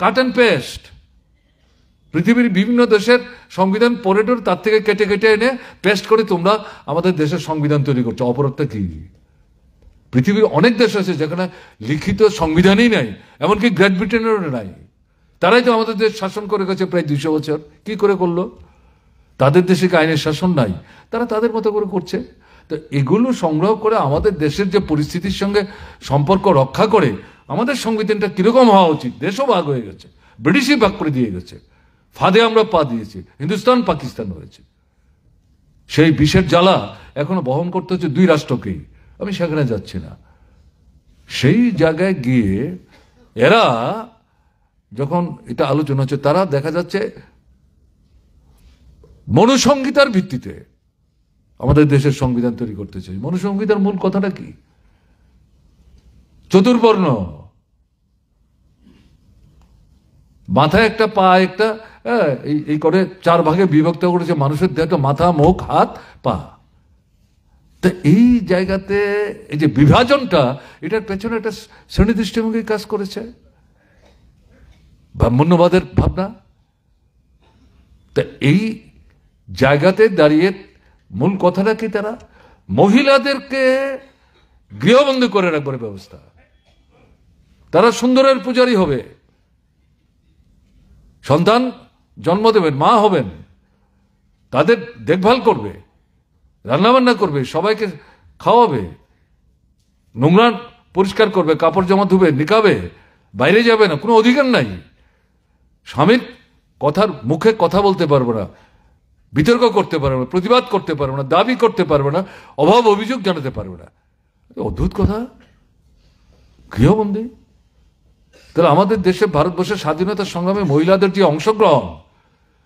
কাট অ্যান্ড পেস্ট। পৃথিবীর বিভিন্ন দেশের সংবিধান পড়ে তার থেকে কেটে কেটে এনে পেস্ট করে তোমরা আমাদের দেশের সংবিধান তৈরি করছো। অপরাধটা কি? পৃথিবীর অনেক দেশ আছে যেখানে লিখিত সংবিধানই নাই, এমনকি গ্রেট ব্রিটেনেরও নাই। তারাই তো আমাদের দেশ শাসন করে গেছে প্রায় 200 বছর। কি করে করলো? তাদের দেশে কি আইনের শাসন নাই? তারা তাদের মতো করে করছে। তো এগুলো সংগ্রহ করে আমাদের দেশের যে পরিস্থিতির সঙ্গে সম্পর্ক রক্ষা করে আমাদের সংবিধানটা কিরকম হওয়া উচিত, দেশও ভাগ হয়ে গেছে, ব্রিটিশই ভাগ করে দিয়ে গেছে, ফাঁদে আমরা পা দিয়েছি, হিন্দুস্তান পাকিস্তান হয়েছে। সেই বিষের জ্বালা এখনো বহন করতে হচ্ছে 2 রাষ্ট্রকেই। আমি সেখানে যাচ্ছি না। সেই জায়গায় গিয়ে এরা যখন এটা আলোচনা হচ্ছে, তারা দেখা যাচ্ছে মনুসংহিতার ভিত্তিতে আমাদের দেশের সংবিধান তৈরি করতে চাই। মনুসংহিতার মূল কথাটা কি? চতুর্বর্ণ, মাথায় একটা, পা একটা, এই করে 4 ভাগে বিভক্ত করেছে মানুষের দেহটা, মাথা, মুখ, হাত, পা। তা এই জায়গাতে এই যে বিভাজনটা, এটার পেছনে একটা শ্রেণী দৃষ্টিভঙ্গি কাজ করেছে, ব্রাহ্মণ্যবাদের ভাবনা। তা এই জায়গাতে দাঁড়িয়ে মূল কথাটা কি? তারা মহিলাদেরকে গৃহবন্দী করে রাখবার ব্যবস্থা। তারা সুন্দরের পূজারী হবে, সন্তান জন্ম দেবেন, মা হবেন, তাদের দেখভাল করবে, রান্নাবান্না করবে, সবাইকে খাওয়াবে, নোংরা পরিষ্কার করবে, কাপড় জামা ধুবে, নিকাবে, বাইরে যাবে না, কোনো অধিকার নাই। স্বামীর কথার মুখে কথা বলতে পারবো না, বিতর্ক করতে পারবে না, প্রতিবাদ করতে পারবে না, দাবি করতে পারবে না, অভাব অভিযোগ জানাতে পারবে না। অদ্ভুত কথা, গৃহবন্দী। তাহলে আমাদের দেশে ভারতবর্ষের স্বাধীনতা সংগ্রামে মহিলাদের যে অংশগ্রহণ,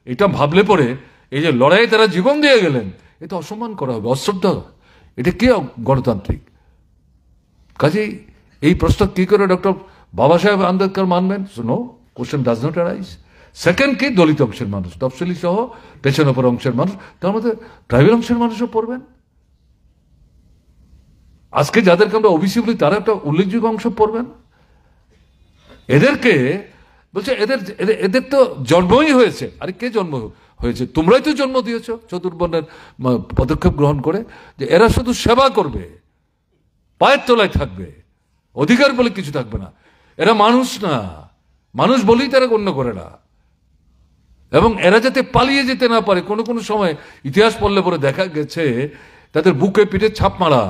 এটা ভাবলে পরে এই যে লড়াইয়ে তারা জীবন দিয়ে গেলেন, এটা অসম্মান করা হবে, অশ্রদ্ধা। এটা কি গণতান্ত্রিক? কাজেই এই প্রশ্ন কি করে ডক্টর বাবা সাহেব আম্বেদকর মানবেন? No, question does not arise. Second কি, দলিত অংশের মানুষ, তফসিলি সহ পেছন অপর অংশের মানুষ, তার মধ্যে ট্রাইবেল অংশের মানুষও পড়বেন। আজকে যাদেরকে আমরা ওবিসি বলি তারা একটা উল্লেখযোগ্য অংশ পড়বেন। এদেরকে বলছে এদের তো জন্মই হয়েছে। আরে কে জন্ম হয়েছে? তোমরাই তো জন্ম দিয়েছ চতুর্বর্ণের পদক্ষেপ গ্রহণ করে, যে এরা শুধু সেবা করবে, পায়ের তলায় থাকবে, অধিকার বলে কিছু থাকবে না। এরা মানুষ না, মানুষ বলেই তারা গণ্য করে না। এবং এরা যাতে পালিয়ে যেতে না পারে, কোনো কোনো সময় ইতিহাস পড়লে পরে দেখা গেছে তাদের বুকে পিঠে ছাপ মারা,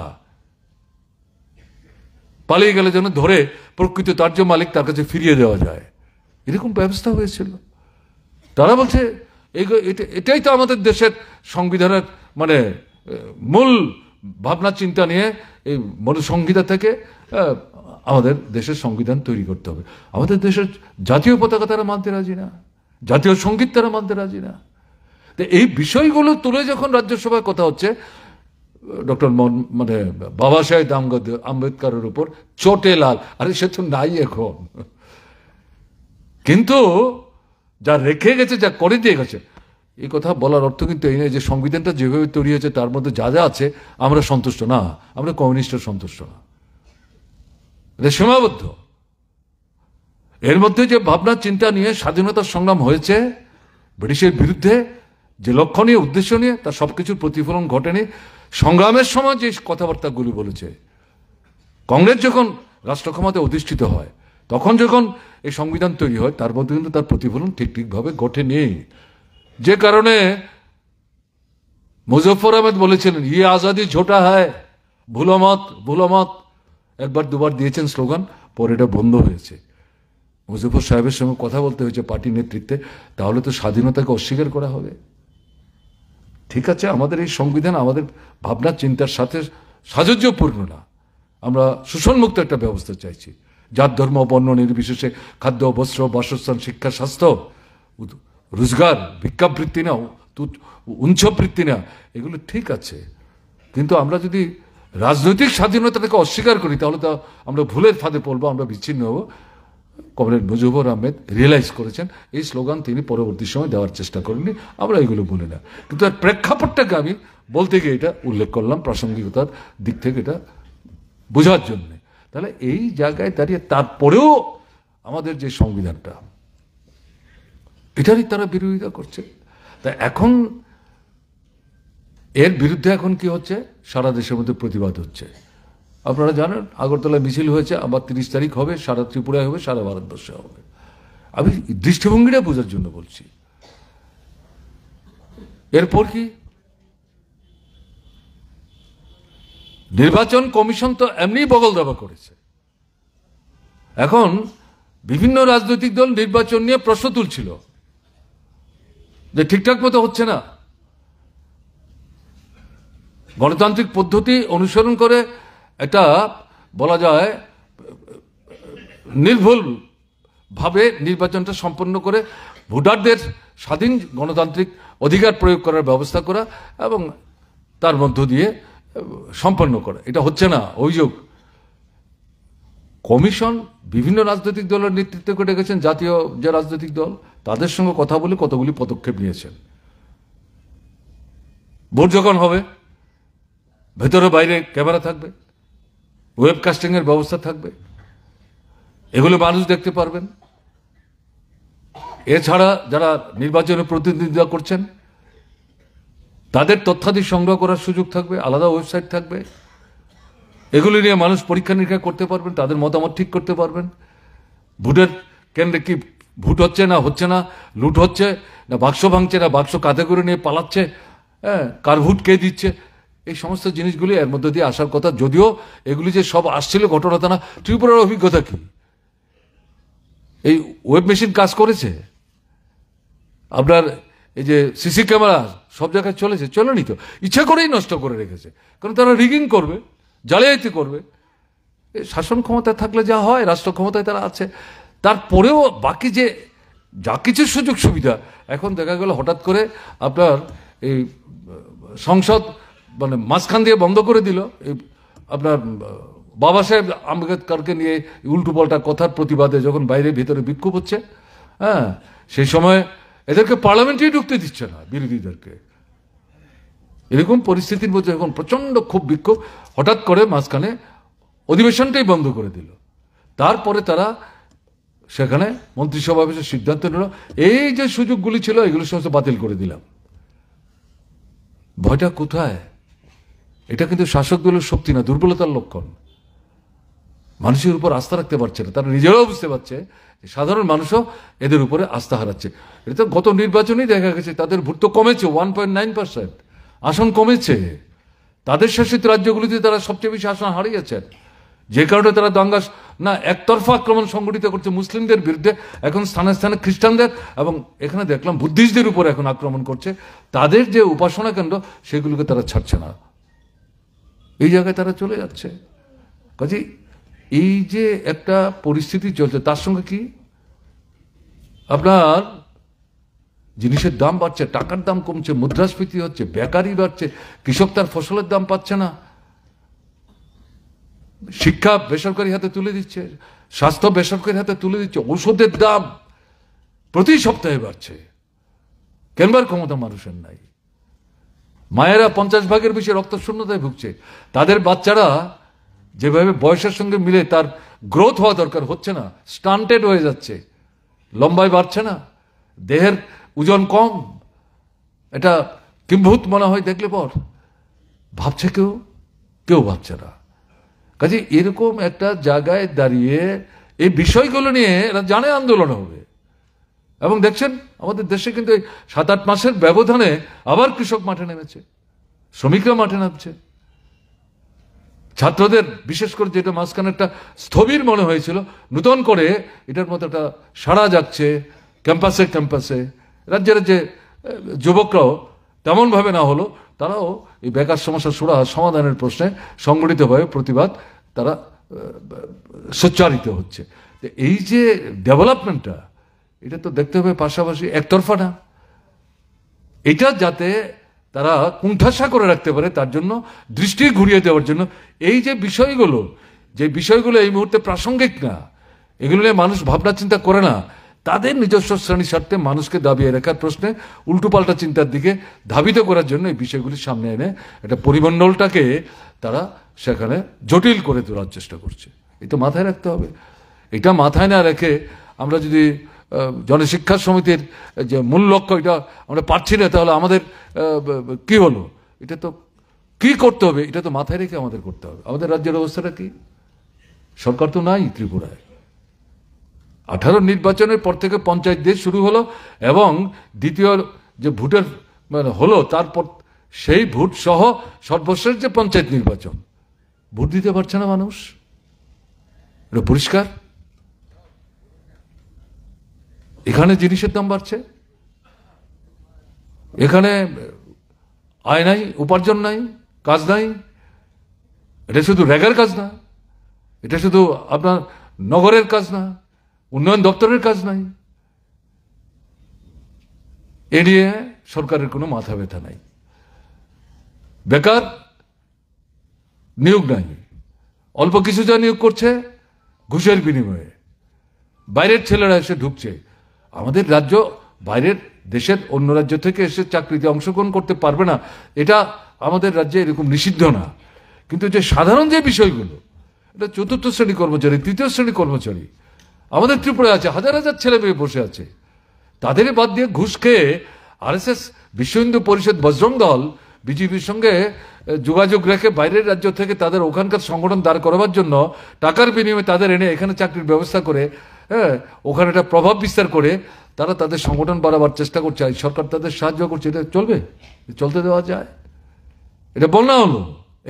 পালিয়ে গেলে যেন ধরে প্রকৃত তার যে মালিক তার কাছে ফিরিয়ে দেওয়া যায়, এরকম ব্যবস্থা হয়েছিল। তারা বলছে এটাই তো আমাদের দেশের সংবিধানের মানে মূল ভাবনা চিন্তা নিয়ে এই মনুসংহিতা থেকে আমাদের দেশের সংবিধান তৈরি করতে হবে। আমাদের দেশের জাতীয় পতাকা তারা মানতে রাজি না, জাতীয় সঙ্গীত তারা মানতে রাজি না। তো এই বিষয়গুলো তুলে যখন রাজ্যসভায় কথা হচ্ছে, ডক্টর মানে বাবা সাহেব আম্বেদকরের উপর চোটে লাল। আরে সে তো নাই এখন, কিন্তু যা রেখে গেছে, যা করে দিয়ে গেছে, এই কথা বলার অর্থ কিন্তু এই নয় যে সংবিধানটা যেভাবে তৈরি হয়েছে তার মধ্যে যা যা আছে আমরা সন্তুষ্ট না, আমরা কমিউনিস্টের সন্তুষ্ট না, এটা সীমাবদ্ধ। এর মধ্যে যে ভাবনা চিন্তা নিয়ে স্বাধীনতার সংগ্রাম হয়েছে ব্রিটিশের বিরুদ্ধে, যে লক্ষ্য নিয়ে, উদ্দেশ্য নিয়ে, তার সবকিছুর প্রতিফলন ঘটেনি। সংগ্রামের সময় যে কথাবার্তাগুলি বলেছে, কংগ্রেস যখন রাষ্ট্র ক্ষমতায় অধিষ্ঠিত হয়, তখন যখন এই সংবিধান তৈরি হয়, তার মধ্যে কিন্তু তার প্রতিফলন ঠিকভাবে ঘটেনি। যে কারণে মুজফর আহমেদ বলেছিলেন, ইয়ে আজাদি ঝোটা হয়, ভুলো মত ভুলো মত, একবার দুবার দিয়েছেন স্লোগান, পরে এটা বন্ধ হয়েছে। মুজফর সাহেবের সঙ্গে কথা বলতে হয়েছে পার্টির নেতৃত্বে, তাহলে তো স্বাধীনতাকে অস্বীকার করা হবে? ঠিক আছে, আমাদের এই সংবিধান আমাদের ভাবনা চিন্তার সাথে সাযুজ্যপূর্ণ না। আমরা শোষণমুক্ত একটা ব্যবস্থা চাইছি, জাত ধর্ম বর্ণ নির্বিশেষে খাদ্য, বস্ত্র, বাসস্থান, শিক্ষা, স্বাস্থ্য, রোজগার, ভিক্ষাবৃত্তি না, উঞ্চবৃত্তি না, এগুলো ঠিক আছে। কিন্তু আমরা যদি রাজনৈতিক স্বাধীনতাটাকে অস্বীকার করি, তাহলে তো আমরা ভুলের ফাঁদে পড়বো, আমরা বিচ্ছিন্ন হব। কমরেড মুজিবুর আহমেদ রিয়েলাইজ করেছেন, এই স্লোগান তিনি পরবর্তী সময় দেওয়ার চেষ্টা করেননি, আমরা এগুলো বলি না। কিন্তু এর প্রেক্ষাপটটাকে আমি বলতে গিয়ে এটা উল্লেখ করলাম, প্রাসঙ্গিকতার দিক থেকে এটা বোঝার জন্যে। তাহলে এই জায়গায় দাঁড়িয়ে তারপরেও আমাদের যে সংবিধানটা, এটারই তারা বিরোধিতা করছে। তা এখন এর বিরুদ্ধে এখন কি হচ্ছে? সারা দেশের মধ্যে প্রতিবাদ হচ্ছে। আপনারা জানেন, আগরতলায় মিছিল হয়েছে, আবার 30 তারিখ হবে, সারা ত্রিপুরায় হবে, সারা ভারতবর্ষে হবে। আমি দৃষ্টিভঙ্গিটা বোঝার জন্য বলছি। এরপর কি? নির্বাচন কমিশন তো এমনি বগল দাবা করেছে। এখন বিভিন্ন রাজনৈতিক দল নির্বাচন নিয়ে প্রশ্ন তুলছিল যে ঠিকঠাক মতো হচ্ছে না, গণতান্ত্রিক পদ্ধতি অনুসরণ করে একটা বলা যায় নির্ভুল ভাবে নির্বাচনটা সম্পন্ন করে ভোটারদের স্বাধীন গণতান্ত্রিক অধিকার প্রয়োগ করার ব্যবস্থা করা এবং তার মধ্য দিয়ে সম্পন্ন করা, এটা হচ্ছে না। অভিযোগ কমিশন বিভিন্ন রাজনৈতিক দলের নেতৃত্ব করে ডেকেছেন, জাতীয় যে রাজনৈতিক দল, তাদের সঙ্গে কথা বলে কতগুলি পদক্ষেপ নিয়েছেন। ভোট যখন হবে, ভেতরে বাইরে ক্যামেরা থাকবে, ওয়েবকাস্টিং এর ব্যবস্থা থাকবে, এগুলো মানুষ দেখতে পারবেন। এছাড়া যারা নির্বাচনে প্রতিনিধিত্ব করছেন তাদের তথ্যাদি সংগ্রহ করার সুযোগ থাকবে, আলাদা ওয়েবসাইট থাকবে, এগুলি নিয়ে মানুষ পরীক্ষা নিরীক্ষা করতে পারবেন, তাদের মতামত ঠিক করতে পারবেন। ভোটের কেন্দ্রে কি ভোট হচ্ছে না হচ্ছে না, লুট হচ্ছে না, বাক্স ভাঙছে না, বাক্স কাঁধে করে নিয়ে পালাচ্ছে, হ্যাঁ, কার ভোট কে দিচ্ছে, এই সমস্ত জিনিসগুলি এর মধ্যে দিয়ে আসার কথা। যদিও এগুলি যে সব আসছিল ঘটনা তা না। ত্রিপুরার অভিজ্ঞতা কি? এই ওয়েব মেশিন কাজ করেছে, আপনার এই যে সিসি ক্যামেরা সব জায়গায় চলেছে, চলেনি তো, ইচ্ছা করেই নষ্ট করে রেখেছে, কারণ তারা রিগিং করবে, জালিয়াতি করবে। শাসন ক্ষমতায় থাকলে যা হয়, রাষ্ট্র ক্ষমতায় তারা আছে, তারপরেও বাকি যে যা কিছু সুযোগ সুবিধা এখন দেখা গেল হঠাৎ করে আপনার এই সংসদ মানে মাঝখান দিয়ে বন্ধ করে দিল এই আপনার বাবা সাহেব আম্বেদকরকে নিয়ে উল্টো পাল্টা কথার প্রতিবাদে যখন বাইরে ভিতরে বিক্ষোভ হচ্ছে, হ্যাঁ, সেই সময় এদেরকে পার্লামেন্টেই ঢুকতে দিচ্ছে না বিরোধীদেরকে। এরকম পরিস্থিতির মধ্যে এখন প্রচন্ড খুব বিক্ষোভ, হঠাৎ করে মাঝখানে অধিবেশনটাই বন্ধ করে দিল। তারপরে তারা সেখানে মন্ত্রিসভা অফিসের সিদ্ধান্ত নিল এই যে সুযোগগুলি ছিল এগুলো সমস্ত বাতিল করে দিলাম। ভয়টা কোথায়? এটা কিন্তু শাসক দলের শক্তি না, দুর্বলতার লক্ষণ। মানুষের উপর আস্থা রাখতে পারছে না, তারা নিজেরাও বুঝতে পারছে সাধারণ মানুষও এদের উপরে আস্থা হারাচ্ছে। এটা তো গত নির্বাচনেই দেখা গেছে, তাদের ভোট তো কমেছে 1.9%, আসন কমেছে। তাদের শাসিত রাজ্যগুলিতে তারা সবচেয়ে বেশি আসন হারিয়েছেন, যে কারণে তারা দাঙ্গা না একতরফা আক্রমণ সংগঠিত করছে মুসলিমদের বিরুদ্ধে, এখন স্থানে স্থানে খ্রিস্টানদের এবং এখানে দেখলাম বুদ্ধিস্টদের উপর এখন আক্রমণ করছে। তাদের যে উপাসনা কেন্দ্র সেগুলোকে তারা ছাড়ছে না, এই জায়গায় তারা চলে যাচ্ছে। কাজে এই যে একটা পরিস্থিতি চলছে, তার সঙ্গে কি আপনার জিনিসের দাম বাড়ছে, টাকার দাম কমছে, মুদ্রাস্ফীতি হচ্ছে, বেকারি বাড়ছে, কৃষক তার ফসলের দাম পাচ্ছে না, শিক্ষা বেসরকারি হাতে তুলে দিচ্ছে, স্বাস্থ্য বেসরকারি হাতে তুলে দিচ্ছে, ঔষধের দাম প্রতি সপ্তাহে বাড়ছে, কেনবার ক্ষমতা মানুষের নাই। মায়েরা 50 ভাগের বেশি রক্ত শূন্যতায় ভুগছে, তাদের বাচ্চারা যেভাবে বয়সের সঙ্গে মিলে তার গ্রোথ হওয়া দরকার হচ্ছে না, স্টান্টেড হয়ে যাচ্ছে, লম্বায় বাড়ছে না, দেহের ওজন কম, এটা কিম্ভূত মনে হয় দেখলে পর। ভাবছে কেউ ভাবছে না। কাজে এরকম একটা জায়গায় দাঁড়িয়ে এই বিষয়গুলো নিয়ে এরা জানে আন্দোলন হবে। এবং দেখছেন আমাদের দেশে কিন্তু 7-8 মাসের ব্যবধানে আবার কৃষক মাঠে নেমেছে, শ্রমিকরা মাঠে নামছে, ছাত্রদের বিশেষ করে যেটা মাঝখানে একটা স্থবির মনে হয়েছিল, নূতন করে এটার মতো একটা সাড়া যাচ্ছে ক্যাম্পাসে ক্যাম্পাসে। রাজ্যের যে যুবকরাও তেমনভাবে না হলো, তারাও এই বেকার সমস্যার সমাধানের প্রশ্নে সংগঠিতভাবে প্রতিবাদ তারা সোচ্চারিত হচ্ছে। এই যে ডেভেলপমেন্টটা, এটা তো দেখতে হবে পাশাপাশি একতরফা না, এটা যাতে তারা কুণ্ঠাসা করে রাখতে পারে তার জন্য দৃষ্টি ঘুরিয়ে দেওয়ার জন্য এই যে বিষয়গুলো এই মুহূর্তে প্রাসঙ্গিক না, এগুলো নিয়ে মানুষ ভাবনা চিন্তা করে না, তাদের নিজস্ব শ্রেণী স্বার্থে মানুষকে দাবিয়ে রাখার প্রশ্নে উল্টোপাল্টা চিন্তার দিকে ধাবিত করার জন্য এই বিষয়গুলি সামনে এনে একটা পরিমণ্ডলটাকে তারা সেখানে জটিল করে তোলার চেষ্টা করছে। এটা মাথায় রাখতে হবে। এটা মাথায় না রেখে আমরা যদি জনশিক্ষা সমিতির যে মূল লক্ষ্য এটা আমরা পারছি না, তাহলে আমাদের কি হলো? এটা তো কি করতে হবে, এটা তো মাথায় রেখে আমাদের করতে হবে। আমাদের রাজ্যের অবস্থাটা কি? সরকার তো নাই ত্রিপুরায়। 18 নির্বাচনের পর থেকে পঞ্চায়েত দিয়ে শুরু হলো এবং দ্বিতীয় যে ভোটের মানে হলো তারপর সেই ভোট সহ সর্বশেষ যে পঞ্চায়েত নির্বাচন, ভোট দিতে পারছে না মানুষ, এটা পরিষ্কার। এখানে জিনিসের দাম বাড়ছে, এখানে আয় নাই, উপার্জন নাই, কাজ নাই। এটা শুধু রেগার কাজ না, এটা শুধু আপনার নগরের কাজ না, উন্নয়ন দপ্তরের কাজ নাই। এ নিয়ে সরকারের কোনো মাথা ব্যথা নাই। বেকার, নিয়োগ নাই, অল্প কিছু যা নিয়োগ করছে ঘুষের বিনিময়ে, বাইরের ছেলেরা এসে ঢুকছে। আমাদের রাজ্য বাইরের দেশের অন্য রাজ্য থেকে এসে চাকরিতে অংশগ্রহণ করতে পারবে না, এটা আমাদের রাজ্যে এরকম নিষিদ্ধ না। কিন্তু যে সাধারণ যে বিষয়গুলো, এটা চতুর্থ শ্রেণী কর্মচারী, তৃতীয় শ্রেণী কর্মচারী আমাদের ত্রিপুরায় আছে, হাজার হাজার ছেলে মেয়ে বসে আছে, তাদের বাদ দিয়ে ঘুষ খেয়ে RSS, বিশ্ব হিন্দু পরিষদ, বজরং দল, বিজেপির সঙ্গে যোগাযোগ রেখে বাইরের রাজ্য থেকে তাদের ওখানকার সংগঠন দাঁড় করাবার জন্য টাকার বিনিময়ে তাদের এনে এখানে চাকরির ব্যবস্থা করে, হ্যাঁ, ওখানে একটা প্রভাব বিস্তার করে তারা তাদের সংগঠন বাড়াবার চেষ্টা করছে। সরকার তাদের সাহায্য করছে। এটা চলবে? চলতে দেওয়া যায়? এটা বন্যা হলো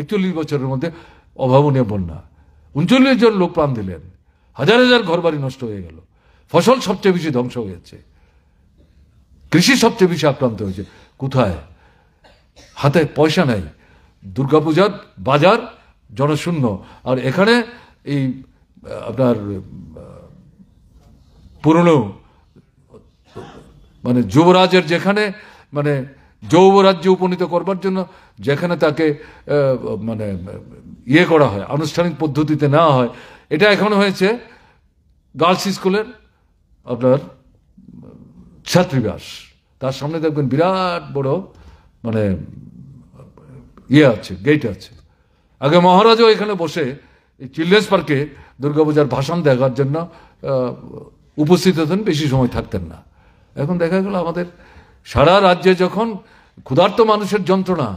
41 বছরের মধ্যে, অভাবনীয় বন্যা, 39 জন লোক প্রাণ দিলেন, হাজার হাজার ঘরবাড়ি নষ্ট হয়ে গেল, ফসল সবচেয়ে বেশি ধ্বংস হয়েছে, কৃষি সবচেয়ে বেশি আক্রান্ত হয়েছে। কোথায়? হাতে পয়সা নাই, দুর্গাপূজার বাজার জনশূন্য। আর এখানে এই আপনার পুরনো মানে যুবরাজের যেখানে মানে যৌবরাজ্যে উপনীত করবার জন্য যেখানে তাকে মানে ইয়ে করা হয়, আনুষ্ঠানিক পদ্ধতিতে নেওয়া হয়, এটা এখন হয়েছে গার্লস স্কুলের আপনার ছাত্রীবাস। তার সামনে দেখবেন বিরাট বড় মানে ইয়ে আছে, গেট আছে। আগে মহারাজও এখানে বসে চিলড্রেন্স পার্কে দুর্গাপূজার ভাষণ দেখার জন্য উপস্থিত হতেন, বেশি সময় থাকতেন না। এখন দেখা গেল আমাদের সারা রাজ্যে যখন ক্ষুধার্ত মানুষের যন্ত্রণা,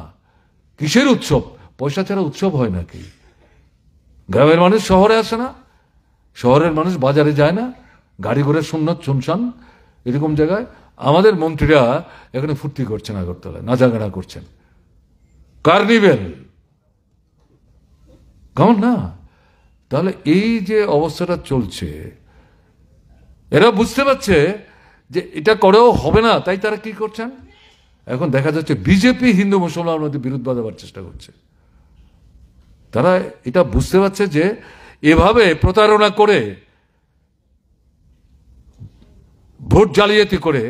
কিসের উৎসব? পয়সা ছাড়া উৎসব হয় নাকি? গ্রামের মানুষ শহরে আসে না, শহরের মানুষ বাজারে যায় না, গাড়ি ঘোড়া শূন্য শুনশান এরকম জায়গায় আমাদের মন্ত্রীরা এখানে ফুর্তি করছেন, আগরতলায় নাচাগানা করছেন, কার্নিভেল, কেমন না? তাহলে এই যে অবস্থাটা চলছে, এরা বুঝতে পারছে যে এটা করেও হবে না, তাই তারা কি করছেন? এখন দেখা যাচ্ছে বিজেপি হিন্দু মুসলমানের মধ্যে বিরোধ বাঁধাবার চেষ্টা করছে। তারা এটা বুঝতে পারছে যে এভাবে প্রতারণা করে, ভোট জালিয়াতি করে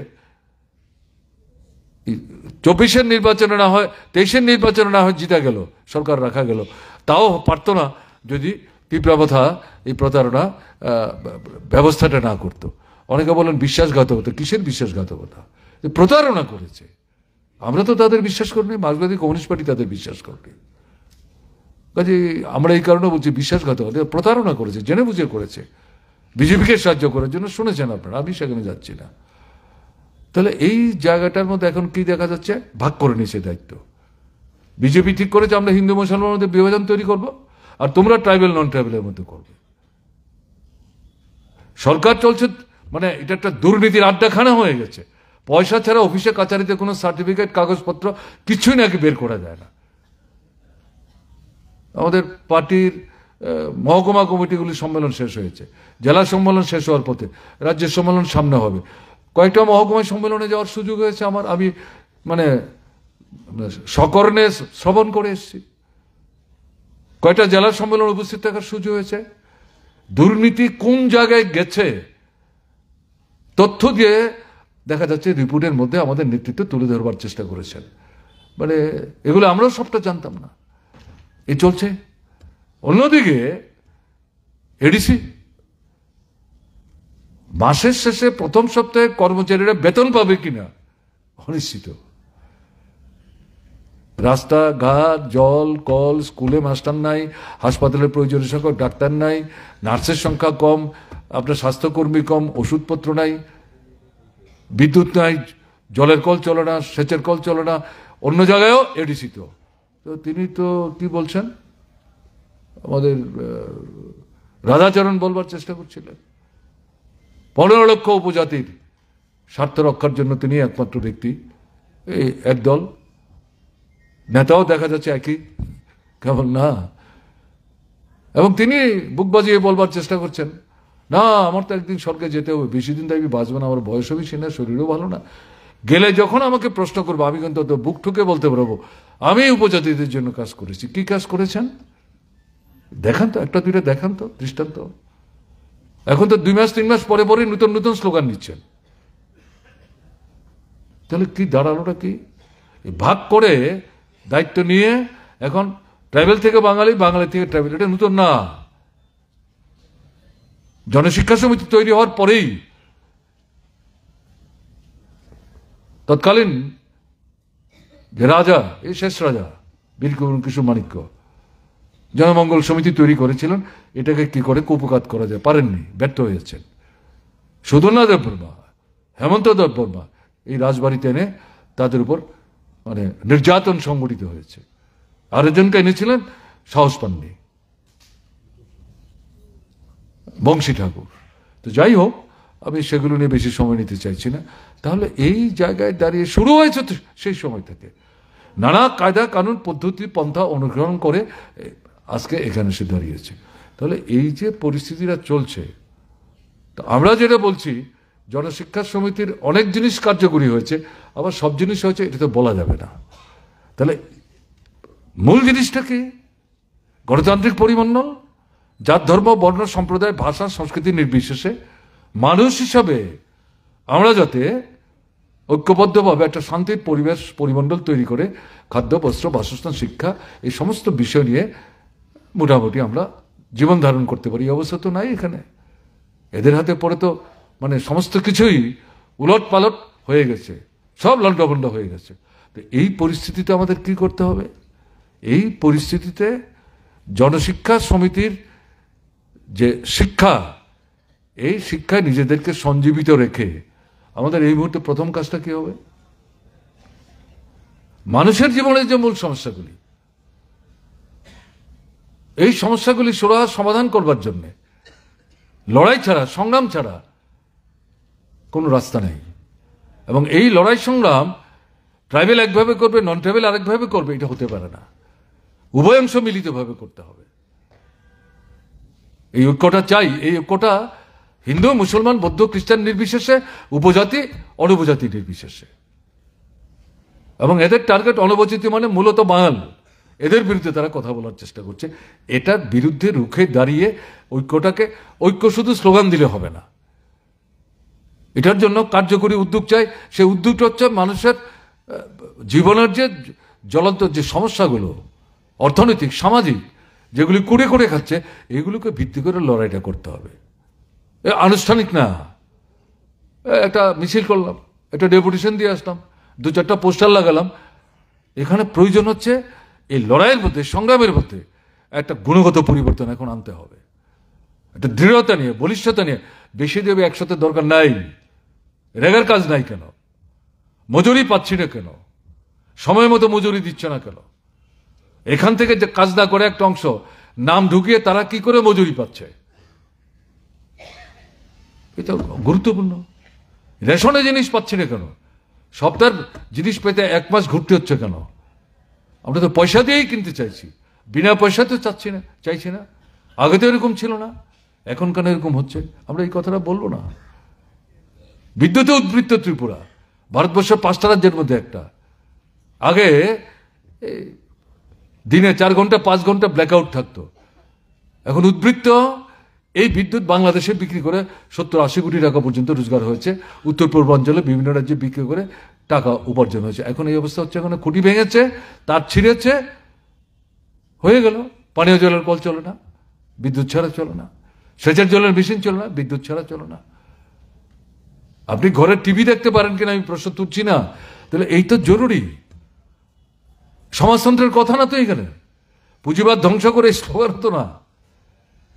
24-এর নির্বাচনে না হয়, 23-এর নির্বাচনে না হয় জিতা গেল, সরকার রাখা গেল, তাও পারতো না যদি পিঁপড়াবথা এই প্রতারণা ব্যবস্থাটা না করতো। অনেকে বলেন বিশ্বাসঘাতকতা। কিসের বিশ্বাসঘাতকতা? প্রতারণা করেছে। আমরা তো তাদের বিশ্বাস করিনি, মার্ক্সবাদী কমিউনিস্ট পার্টি তাদের বিশ্বাস করেনি। কাজে আমরা এই কারণে বলছি বিশ্বাসঘাতকতা, প্রতারণা করেছে, জেনে বুঝে করেছে, বিজেপিকে সাহায্য করার জন্য। শুনেছেন আপনারা, আমি সেখানে যাচ্ছি না। তাহলে এই জায়গাটার মধ্যে এখন কি দেখা যাচ্ছে? ভাগ করে নিয়েছে দায়িত্ব। বিজেপি ঠিক করেছে আমরা হিন্দু মুসলমানের মধ্যে বিভাজন তৈরি করব, আর তোমরা ট্রাইবেল নন ট্রাইবেলের মধ্যে করবে। সরকার চলছে মানে এটা একটা দুর্নীতির আড্ডাখানা হয়ে গেছে। পয়সা ছাড়া অফিসে কাছারিতে কোনো সার্টিফিকেট, কাগজপত্র কিছুই নাকি বের করা যায় না। আমাদের পার্টির মহকুমা কমিটিগুলির সম্মেলন শেষ হয়েছে, জেলা সম্মেলন শেষ হওয়ার পথে, রাজ্যের সম্মেলন সামনে হবে। কয়েকটা মহকুমায় সম্মেলনে যাওয়ার সুযোগ হয়েছে আমার, আমি মানে সকর্ণে শ্রবণ করে এসেছি। কয়েকটা জেলার সম্মেলন উপস্থিত থাকার সুযোগ হয়েছে। দুর্নীতি কোন জায়গায় গেছে তথ্য দিয়ে দেখা যাচ্ছে রিপোর্টের মধ্যে আমাদের নেতৃত্ব তুলে ধরবার চেষ্টা করেছেন। মানে এগুলো আমরাও সবটা জানতাম না, এই চলছে। অন্যদিকে এডিসি মাসের শেষে প্রথম সপ্তাহে কর্মচারীরা বেতন পাবে কিনা অনিশ্চিত। রাস্তাঘাট, জল, কল, স্কুলে মাস্টার নাই, হাসপাতালের প্রয়োজনীয় সংখ্যক ডাক্তার নাই, নার্সের সংখ্যা কম, আপনার স্বাস্থ্যকর্মী কম, ওষুধপত্র নাই, বিদ্যুৎ নাই, জলের কল চলে না, সেচের কল চলে না। অন্য জায়গায়ও এডিসি তো তিনি তো কি বলছেন, আমাদের রাধাচরণ বলবার চেষ্টা করছিলেন 15 লক্ষ উপজাতির স্বার্থ রক্ষার জন্য তিনি একমাত্র ব্যক্তি। এই একদল নেতাও দেখা যাচ্ছে একই, কেমন না? এবং তিনি বুক বাজিয়ে বলবার চেষ্টা করছেন, না আমার তো একদিন স্বর্গে যেতে হবে, বেশি দিন তো আমি বাঁচবো না, আমার বয়সও বেশি না, শরীরও ভালো না। গেলে যখন আমাকে প্রশ্ন করবো আমি কিন্তু বুক ঠুকে বলতে পারবো আমি উপজাতিদের জন্য কাজ করেছি। কি কাজ করেছেন দেখান তো, একটা দুইটা দেখান তো দৃষ্টান্ত। এখন তো 2 মাস 3 মাস পরে পরে নতুন নতুন স্লোগান নিচ্ছেন। তাহলে কি দাঁড়ালোটা কি? ভাগ করে দায়িত্ব নিয়ে এখন ট্রাইবেল থেকে বাঙালি, বাঙালি থেকে ট্রাইবেল, এটা নতুন না। জনশিক্ষা সমিতি তৈরি হওয়ার পরেই তৎকালীন যে রাজা, এই শেষ রাজা বীর কিশোর মাণিক্য জনমঙ্গল সমিতি তৈরি করেছিলেন, এটাকে কি করে কুপকাত করা যায়, পারেননি, ব্যর্থ হয়েছেন। সুধন্যা দেববর্মা, হেমন্ত দেববর্মা এই রাজবাড়িতে এনে তাদের উপর মানে নির্যাতন সংগঠিত হয়েছে। আরেকজনকে এনেছিলেন, সাহস পাননি, বংশী ঠাকুর। তো যাই হোক, আমি সেগুলো নিয়ে বেশি সময় নিতে চাইছি না। তাহলে এই জায়গায় দাঁড়িয়ে শুরু হয়েছে সেই সময় থেকে নানা কায়দা কানুন পদ্ধতি পন্থা অনুসরণ করে আজকে এখানে এসে দাঁড়িয়েছে। তাহলে এই যে পরিস্থিতিটা চলছে, তো আমরা যেটা বলছি জনশিক্ষা সমিতির অনেক জিনিস কার্যকরী হয়েছে, আবার সব জিনিস হয়েছে এটা তো বলা যাবে না। তাহলে মূল জিনিসটা কি? গণতান্ত্রিক পরিমণ্ডল, জাত ধর্ম বর্ণ সম্প্রদায় ভাষা সংস্কৃতি নির্বিশেষে মানুষ হিসাবে আমরা যাতে ঐক্যবদ্ধভাবে একটা শান্তির পরিবেশ পরিমণ্ডল তৈরি করে খাদ্য, বস্ত্র, বাসস্থান, শিক্ষা এই সমস্ত বিষয় নিয়ে মোটামুটি আমরা জীবন ধারণ করতে পারি। এই অবস্থা তো নাই এখানে। এদের হাতে পড়ে তো মানে সমস্ত কিছুই উলট পালট হয়ে গেছে, সব লন্ডভন্ড হয়ে গেছে। তো এই পরিস্থিতিতে আমাদের কি করতে হবে? এই পরিস্থিতিতে জনশিক্ষা সমিতির যে শিক্ষা, এই শিক্ষায় নিজেদেরকে সঞ্জীবিত রেখে আমাদের এই মুহূর্তে প্রথম কাজটা কি হবে? মানুষের জীবনের যে মূল সমস্যাগুলি, এই সমস্যাগুলি সুরাহা সমাধান করবার জন্য লড়াই ছাড়া, সংগ্রাম ছাড়া কোনো রাস্তা নেই। এবং এই লড়াই সংগ্রাম ট্রাইবেল একভাবে করবে, নন ট্রাইবেল আরেকভাবে করবে, এটা হতে পারে না। উভয় অংশ মিলিতভাবে করতে হবে। এই ঐক্যটা চাই। এই ঐক্যটা হিন্দু, মুসলমান, বৌদ্ধ, খ্রিস্টান নির্বিশেষে, উপজাতি অনুপজাতি নির্বিশেষে। এবং এদের টার্গেট অনুপজাতি মানে মূলত বাঙাল। এদের বিরুদ্ধে তারা কথা বলার চেষ্টা করছে। এটার বিরুদ্ধে রুখে দাঁড়িয়ে ঐক্য শুধু স্লোগান দিলে হবে না, এটার জন্য কার্যকরী উদ্যোগ চাই। সেই উদ্যোগটা হচ্ছে মানুষের জীবনের যে জ্বলন্ত যে সমস্যাগুলো, অর্থনৈতিক, সামাজিক, যেগুলি কুড়ে কুড়ে খাচ্ছে, এগুলোকে ভিত্তি করে লড়াইটা করতে হবে। আনুষ্ঠানিক না, একটা মিছিল করলাম, একটা ডেপুটেশন দিয়ে আসলাম, 2-4টা পোস্টার লাগালাম। এখানে প্রয়োজন হচ্ছে এই লড়াইয়ের মধ্যে, সংগ্রামের মধ্যে একটা গুণগত পরিবর্তন এখন আনতে হবে। একটা দৃঢ়তা নিয়ে, বলিষ্ঠতা নিয়ে। বেশি দেবে একসাথে দরকার নাই। রেগার কাজ নাই কেন? মজুরি পাচ্ছি না কেন? সময় মতো মজুরি দিচ্ছে না কেন? এখান থেকে যে কাজ না করে একটা অংশ নাম ঢুকিয়ে তারা কি করে মজুরি পাচ্ছে, এটা গুরুত্বপূর্ণ। রেশনে জিনিস পাচ্ছি না কেন? সপ্তাহের জিনিস পেতে 1 মাস ঘুরতে হচ্ছে কেন? আমরা তো পয়সা দিয়েই কিনতে চাইছি, বিনা পয়সা তো চাইছি না। আগে তো এরকম ছিল না, এখন কেন এরকম হচ্ছে? আমরা এই কথাটা বলবো না। বিদ্যুতে উদ্বৃত্ত ত্রিপুরা, ভারতবর্ষের 5টা রাজ্যের মধ্যে একটা। আগে দিনে 4 ঘন্টা 5 ঘন্টা ব্ল্যাকআউট থাকতো, এখন উদ্বৃত্ত এই বিদ্যুৎ বাংলাদেশে বিক্রি করে 70-80 কোটি টাকা পর্যন্ত রোজগার হয়েছে। উত্তর পূর্বাঞ্চলে বিভিন্ন রাজ্যে বিক্রি করে টাকা উপার্জন হয়েছে। এখন এই অবস্থা হচ্ছে, এখন খুঁটি ভেঙেছে, তার ছিঁড়েছে, হয়ে গেল। পানীয় জলের কল চলে না, বিদ্যুৎ ছাড়া চলে না। সেচের জলের মেশিন চলে না, বিদ্যুৎ ছাড়া চলে না। আপনি ঘরে টিভি দেখতে পারেন কিনা আমি প্রশ্ন তুলছি না, তাহলে এই তো জরুরি। সমাজতন্ত্রের কথা না তো এখানে। পুঁজিবাদ ধ্বংস করে স্লোগান হতো না,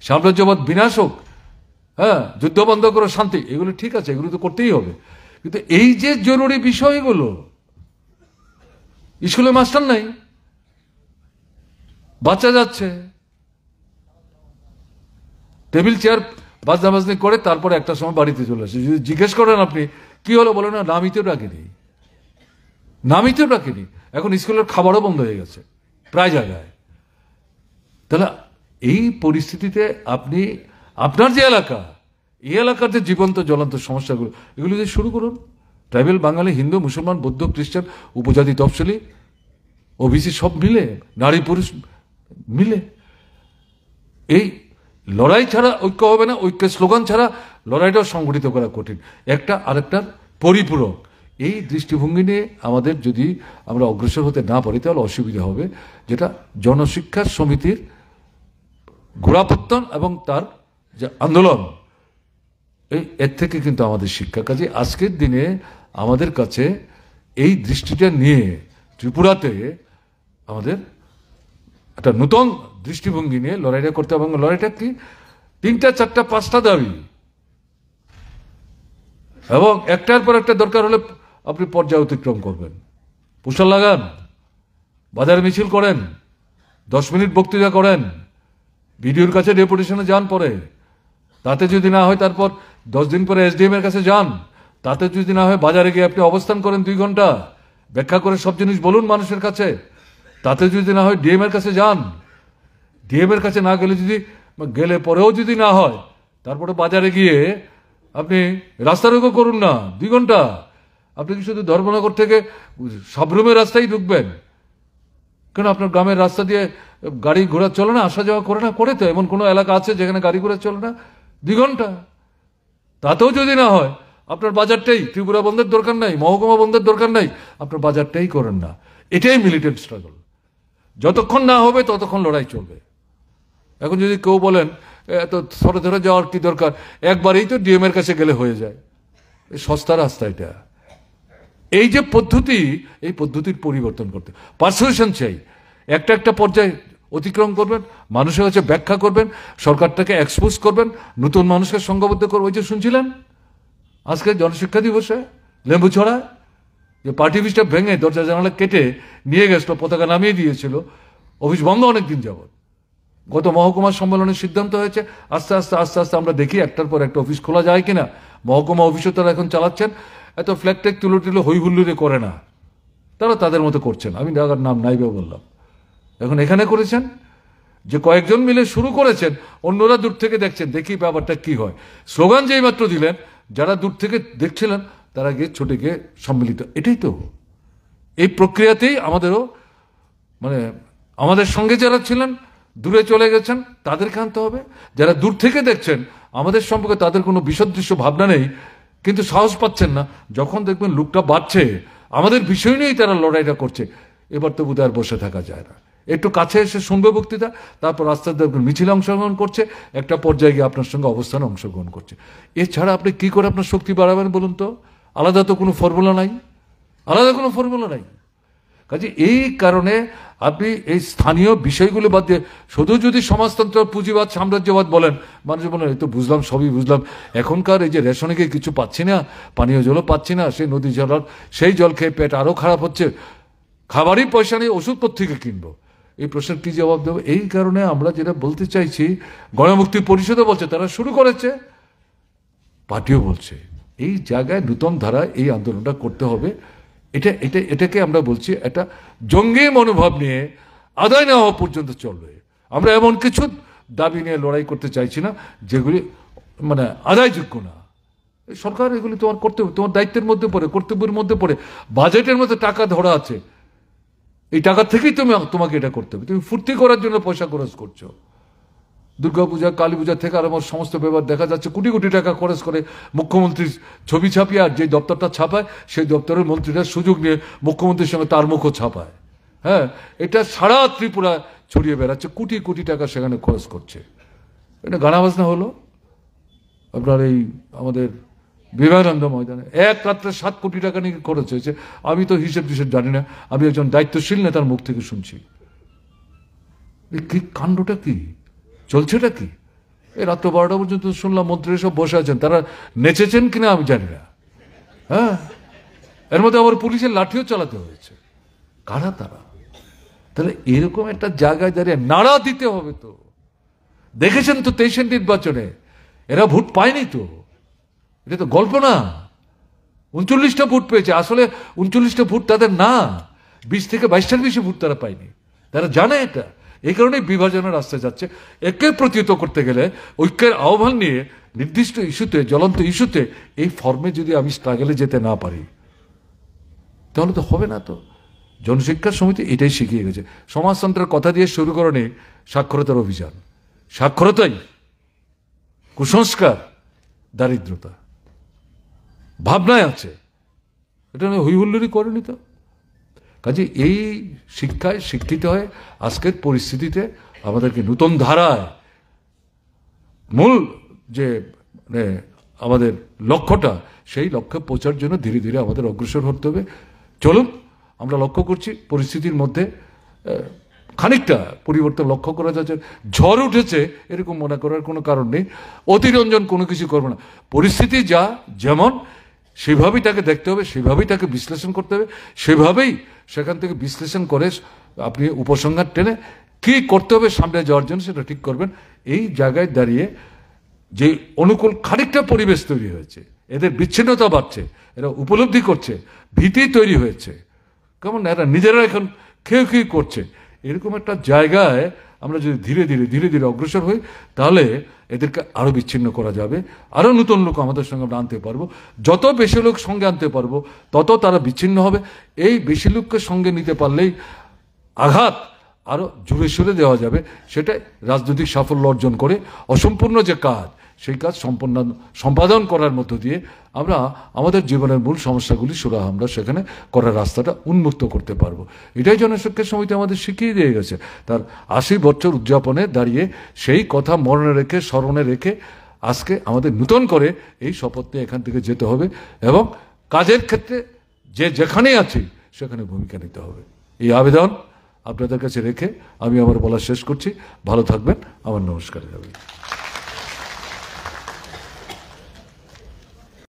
সাম্রাজ্যবাদ বিনাশ হোক, হ্যাঁ, যুদ্ধ বন্ধ করো, শান্তি, এগুলো ঠিক আছে, এগুলো তো করতেই হবে। কিন্তু এই যে জরুরি বিষয়গুলো, স্কুলে মাস্টার নাই, বাচ্চা যাচ্ছে, টেবিল চেয়ার বাজনাবাজনি করে তারপরে একটা সময় বাড়িতে চলে আসে। যদি জিজ্ঞেস করেন আপনি কি হলো, বলে না নামিতেও রাখিনি। এখন স্কুলের খাবারও বন্ধ হয়ে গেছে প্রায় জায়গায়। তাহলে এই পরিস্থিতিতে আপনি আপনার যে এলাকা, এই এলাকার যে জীবন্ত জ্বলন্ত সমস্যাগুলো, এগুলো দিয়ে শুরু করুন। ট্রাইবেল, বাঙালি, হিন্দু, মুসলমান, বৌদ্ধ, খ্রিস্টান, উপজাতি, তফসিলি, ওবিসি সব মিলে, নারী পুরুষ মিলে। এই লড়াই ছাড়া ঐক্য হবে না, ঐক্যের স্লোগান ছাড়া লড়াইটাও সংগঠিত করা কঠিন। একটা আরেকটার পরিপূরক। এই দৃষ্টিভঙ্গি নিয়ে আমাদের যদি আমরা অগ্রসর হতে না পারি তাহলে অসুবিধা হবে, যেটা জনশিক্ষা সমিতির গোড়াপত্তন এবং তার যে আন্দোলন, এর থেকে কিন্তু আমাদের শিক্ষা। কাজে আজকের দিনে আমাদের কাছে এই দৃষ্টিটা নিয়ে ত্রিপুরাতে আমাদের একটা নতুন দৃষ্টিভঙ্গি নিয়ে লড়াইটা করতে হবে। এবং লড়াইটা কি? 3টা 4টা 5টা দাবি, এবং একটার পর একটা দরকার হলে আপনি পর্যায় অতিক্রম করবেন। পোস্টার লাগান, বাজারে মিছিল করেন, 10 মিনিট বক্তৃতা করেন, ভিডিওর কাছে ডেপুটেশনে যান, পরে তাতে যদি না হয় তারপর 10 দিন পরে SDM এর কাছে যান, তাতে যদি না হয় বাজারে গিয়ে আপনি অবস্থান করেন 2 ঘন্টা, ব্যাখ্যা করে সব জিনিস বলুন মানুষের কাছে, তাতে যদি না হয় DM এর কাছে যান, DM এর কাছে না গেলে পরেও যদি না হয় তারপরে বাজারে গিয়ে আপনি রাস্তা রোকো করুন না 2 ঘন্টা। আপনি কি শুধু ধর্মনগর থেকে সাবরুমের রাস্তায় ঢুকবেন কেন? আপনার গ্রামের রাস্তা দিয়ে গাড়ি ঘোড়া চলে না, আসা যাওয়া করে না? করে তো। এমন কোনো এলাকা আছে যেখানে গাড়ি ঘোড়া চলে না? 2 ঘন্টা তাতেও যদি না হয়, আপনার বাজারটাই, ত্রিপুরা বন্ধের দরকার নাই, মহকুমা বন্ধের দরকার নাই, আপনার বাজারটাই করেন না। এটাই মিলিটেন্ট স্ট্রাগল। যতক্ষণ না হবে ততক্ষণ লড়াই চলবে। এখন যদি কেউ বলেন এত ধরে ধরে যাওয়ার কি দরকার, একবারেই তো ডিএম এর কাছে গেলে হয়ে যায়, সস্তা রাস্তা এটা। এই যে পদ্ধতি, এই পদ্ধতির পরিবর্তন করতে পারসুয়েশন চাই। একটা একটা পর্যায়ে অতিক্রম করবেন, মানুষের কাছে ব্যাখ্যা করবেন, সরকারটাকে এক্সপোজ করবেন, নতুন মানুষকে সংঘবদ্ধ করবেন। ওই যে শুনছিলেন আজকে জনশিক্ষা দিবসে লেম্বু ছড়া, যে পার্টি অফিসটা ভেঙে দরজা জানালা কেটে নিয়ে গেছিল, পতাকা নামিয়ে দিয়েছিল, অফিস বন্ধ অনেকদিন যাবৎ। গত মহকুমা সম্মেলনের সিদ্ধান্ত হয়েছে আস্তে আস্তে আস্তে আস্তে আমরা দেখি একটার পর একটা অফিস খোলা যায় কিনা। মহকুমা অফিসও তারা এখন চালাচ্ছেন, এত ফ্ল্যাগ ট্যাগ তুলো টুলো হই হুল্লুরে করে না, তারা তাদের মতো করছেন। আমি জায়গার নাম নাইবে বললাম। এখন এখানে করেছেন যে কয়েকজন মিলে শুরু করেছেন, অন্যরা দূর থেকে দেখছেন, দেখি ব্যাপারটা কি হয়। স্লোগান যেই মাত্র দিলেন, যারা দূর থেকে দেখছিলেন তারা গিয়ে ছুটে গিয়ে সম্মিলিত। এটাই তো এই প্রক্রিয়াতেই আমাদেরও, মানে আমাদের সঙ্গে যারা ছিলেন দূরে চলে গেছেন তাদেরকে আনতে হবে। যারা দূর থেকে দেখছেন আমাদের সম্পর্কে তাদের কোনো বিসদৃশ্য ভাবনা নেই, কিন্তু সাহস পাচ্ছেন না, যখন দেখবেন লোকটা বাড়ছে, আমাদের বিষয় নিয়েই তারা লড়াইটা করছে, এবার তো বোধহয় আর বসে থাকা যায় না। একটু কাছে এসে শুনবে বক্তৃতা, তারপর আস্তে আস্তে মিছিলে অংশগ্রহণ করছে, একটা পর্যায়ে গিয়ে আপনার সঙ্গে অবস্থানে অংশগ্রহণ করছে। এছাড়া আপনি কি করে আপনার শক্তি বাড়াবেন বলুন তো? আলাদা তো কোনো ফর্মুলা নাই, আলাদা কোনো ফর্মুলা নাই। কাজে এই কারণে আপনি এই স্থানীয় বিষয়গুলো বাদ দিয়ে শুধু যদি সমাজতন্ত্র, পুঁজিবাদ, সাম্রাজ্যবাদ বলেন, মানুষ বলেন এই তো বুঝলাম, সবই বুঝলাম, এখনকার এই যে রেশনে গিয়ে কিছু পাচ্ছি না, পানীয় জলও পাচ্ছি না, সেই নদী জল, সেই জল খেয়ে পেট আরও খারাপ হচ্ছে, খাবারই পয়সা নেই, ওষুধ থেকে কিনবো, এই প্রশ্নের কি জবাব দেবো? এই কারণে আমরা যেটা বলতে চাইছি, গণমুক্তি পরিষদও বলছে, তারা শুরু করেছে, পার্টিও বলছে, এই জায়গায় নূতন ধারায় এই আন্দোলনটা করতে হবে। এটাকে আমরা বলছি একটা জঙ্গি মনোভাব নিয়ে আদায় না হওয়া পর্যন্ত চলবে। আমরা এমন কিছু দাবি নিয়ে লড়াই করতে চাইছি না যেগুলি মানে আদায়যোগ্য না। সরকার এগুলি তোমার করতে, তোমার দায়িত্বের মধ্যে পড়ে, কর্তব্যের মধ্যে পড়ে। বাজেটের মধ্যে টাকা ধরা আছে, এই টাকা থেকেই তোমাকে এটা করতে হবে। তুমি ফুর্তি করার জন্য পয়সা খরচ করছো। দুর্গাপূজা, কালী পূজা থেকে আর আমার সমস্ত ব্যাপার দেখা যাচ্ছে কোটি কোটি টাকা খরচ করে মুখ্যমন্ত্রীর ছবি ছাপিয়ে, আর যে দপ্তরটা ছাপায় সেই দপ্তরের মন্ত্রীরা সুযোগ নিয়ে মুখ্যমন্ত্রীর সঙ্গে তার মুখও ছাপায়। হ্যাঁ, এটা সারা ত্রিপুরা ছড়িয়ে বেড়াচ্ছে, কোটি কোটি টাকা সেখানে খরচ করছে। এটা গানা বাজনা হলো আপনার এই আমাদের বিবেকানন্দ ময়দানে এক রাত্রে 7 কোটি টাকা নিয়ে খরচ হয়েছে। আমি তো হিসেব জানি না, আমি একজন দায়িত্বশীল নেতার মুখ থেকে শুনছি। কি কাণ্ডটা কি চলছেটা কি? এই রাত্র 12টা পর্যন্ত শুনলাম মন্ত্রীরা সব বসে আছেন, তারা নেচেছেন কিনা আমি জানি না। হ্যাঁ, এর মধ্যে আবার পুলিশের লাঠিও চালাতে হয়েছে। কারা তারা? তাহলে এরকম একটা জায়গায় দাঁড়িয়ে নাড়া দিতে হবে তো। দেখেছেন তো 23-এর নির্বাচনে এরা ভোট পায়নি তো, এটা তো গল্প না। 39টা ভোট পেয়েছে, আসলে 39টা ভোট তাদের না, 20 থেকে 22টার বেশি ভোট তারা পায়নি। তারা জানে এটা, এই কারণে বিভাজনের রাস্তায় যাচ্ছে। একে প্রতিহত করতে গেলে ঐক্যের আহ্বান নিয়ে নির্দিষ্ট ইস্যুতে, জ্বলন্ত ইস্যুতে এই ফর্মে যদি আমি স্ট্রাগলে যেতে না পারি তাহলে তো হবে না। তো জনশিক্ষা সমিতি এটাই শিখিয়ে গেছে। সমাজতন্ত্রের কথা দিয়ে শুরু করেনি সাক্ষরতার অভিযান। সাক্ষরতাই কুসংস্কার, দারিদ্রতা ভাবনায় আছে, এটা হইহুল্লোড়ি করেনি তো। কাজে এই শিক্ষায় শিক্ষিত হয়ে আজকের পরিস্থিতিতে আমাদেরকে নতুন ধারায় মূল যে আমাদের লক্ষ্যটা, সেই লক্ষ্যে পৌঁছার জন্য ধীরে ধীরে আমাদের অগ্রসর হতে হবে। চলুন, আমরা লক্ষ্য করছি পরিস্থিতির মধ্যে খানিকটা পরিবর্তন লক্ষ্য করা যাচ্ছে। ঝড় উঠেছে এরকম মনে করার কোনো কারণ নেই, অতিরঞ্জন কোনো কিছু করবো না। পরিস্থিতি যা যেমন সেভাবেই তাকে দেখতে হবে, সেভাবেই তাকে বিশ্লেষণ করতে হবে, সেভাবেই সেখান থেকে বিশ্লেষণ করে আপনি উপসংহার টেনে কি করতে হবে সামনে যাওয়ার জন্য সেটা ঠিক করবেন। এই জায়গায় দাঁড়িয়ে যে অনুকূল খানিকটা পরিবেশ তৈরি হয়েছে, এদের বিচ্ছিন্নতা বাড়ছে, এরা উপলব্ধি করছে, ভীতি তৈরি হয়েছে, কেমন এরা নিজেরা এখন খেয়ে করছে, এরকম একটা জায়গায় আমরা যদি ধীরে ধীরে অগ্রসর হই তাহলে এদেরকে আরো বিচ্ছিন্ন করা যাবে। আরো নতুন লোক আমাদের সঙ্গে আমরা আনতে পারবো। যত বেশি লোক সঙ্গে আনতে পারবো তত তারা বিচ্ছিন্ন হবে। এই বেশি লোককে সঙ্গে নিতে পারলেই আঘাত আরো জোরে সোরে দেওয়া যাবে। সেটাই রাজনৈতিক সাফল্য অর্জন করে অসম্পূর্ণ যে কাজ, সেই কাজ সম্পাদন করার মধ্য দিয়ে আমরা আমাদের জীবনের মূল সমস্যাগুলি সুরাহা আমরা সেখানে করার রাস্তাটা উন্মুক্ত করতে পারবো। এটাই জনশিক্ষা সমিতি আমাদের শিখিয়ে দিয়ে গেছে। তার 80 বছর উদযাপনে দাঁড়িয়ে সেই কথা মনে রেখে, স্মরণে রেখে আজকে আমাদের নূতন করে এই শপথ নিয়ে এখান থেকে যেতে হবে এবং কাজের ক্ষেত্রে যে যেখানেই আছি সেখানে ভূমিকা নিতে হবে। এই আবেদন আপনাদের কাছে রেখে আমি আমার বলা শেষ করছি। ভালো থাকবেন। আমার নমস্কার।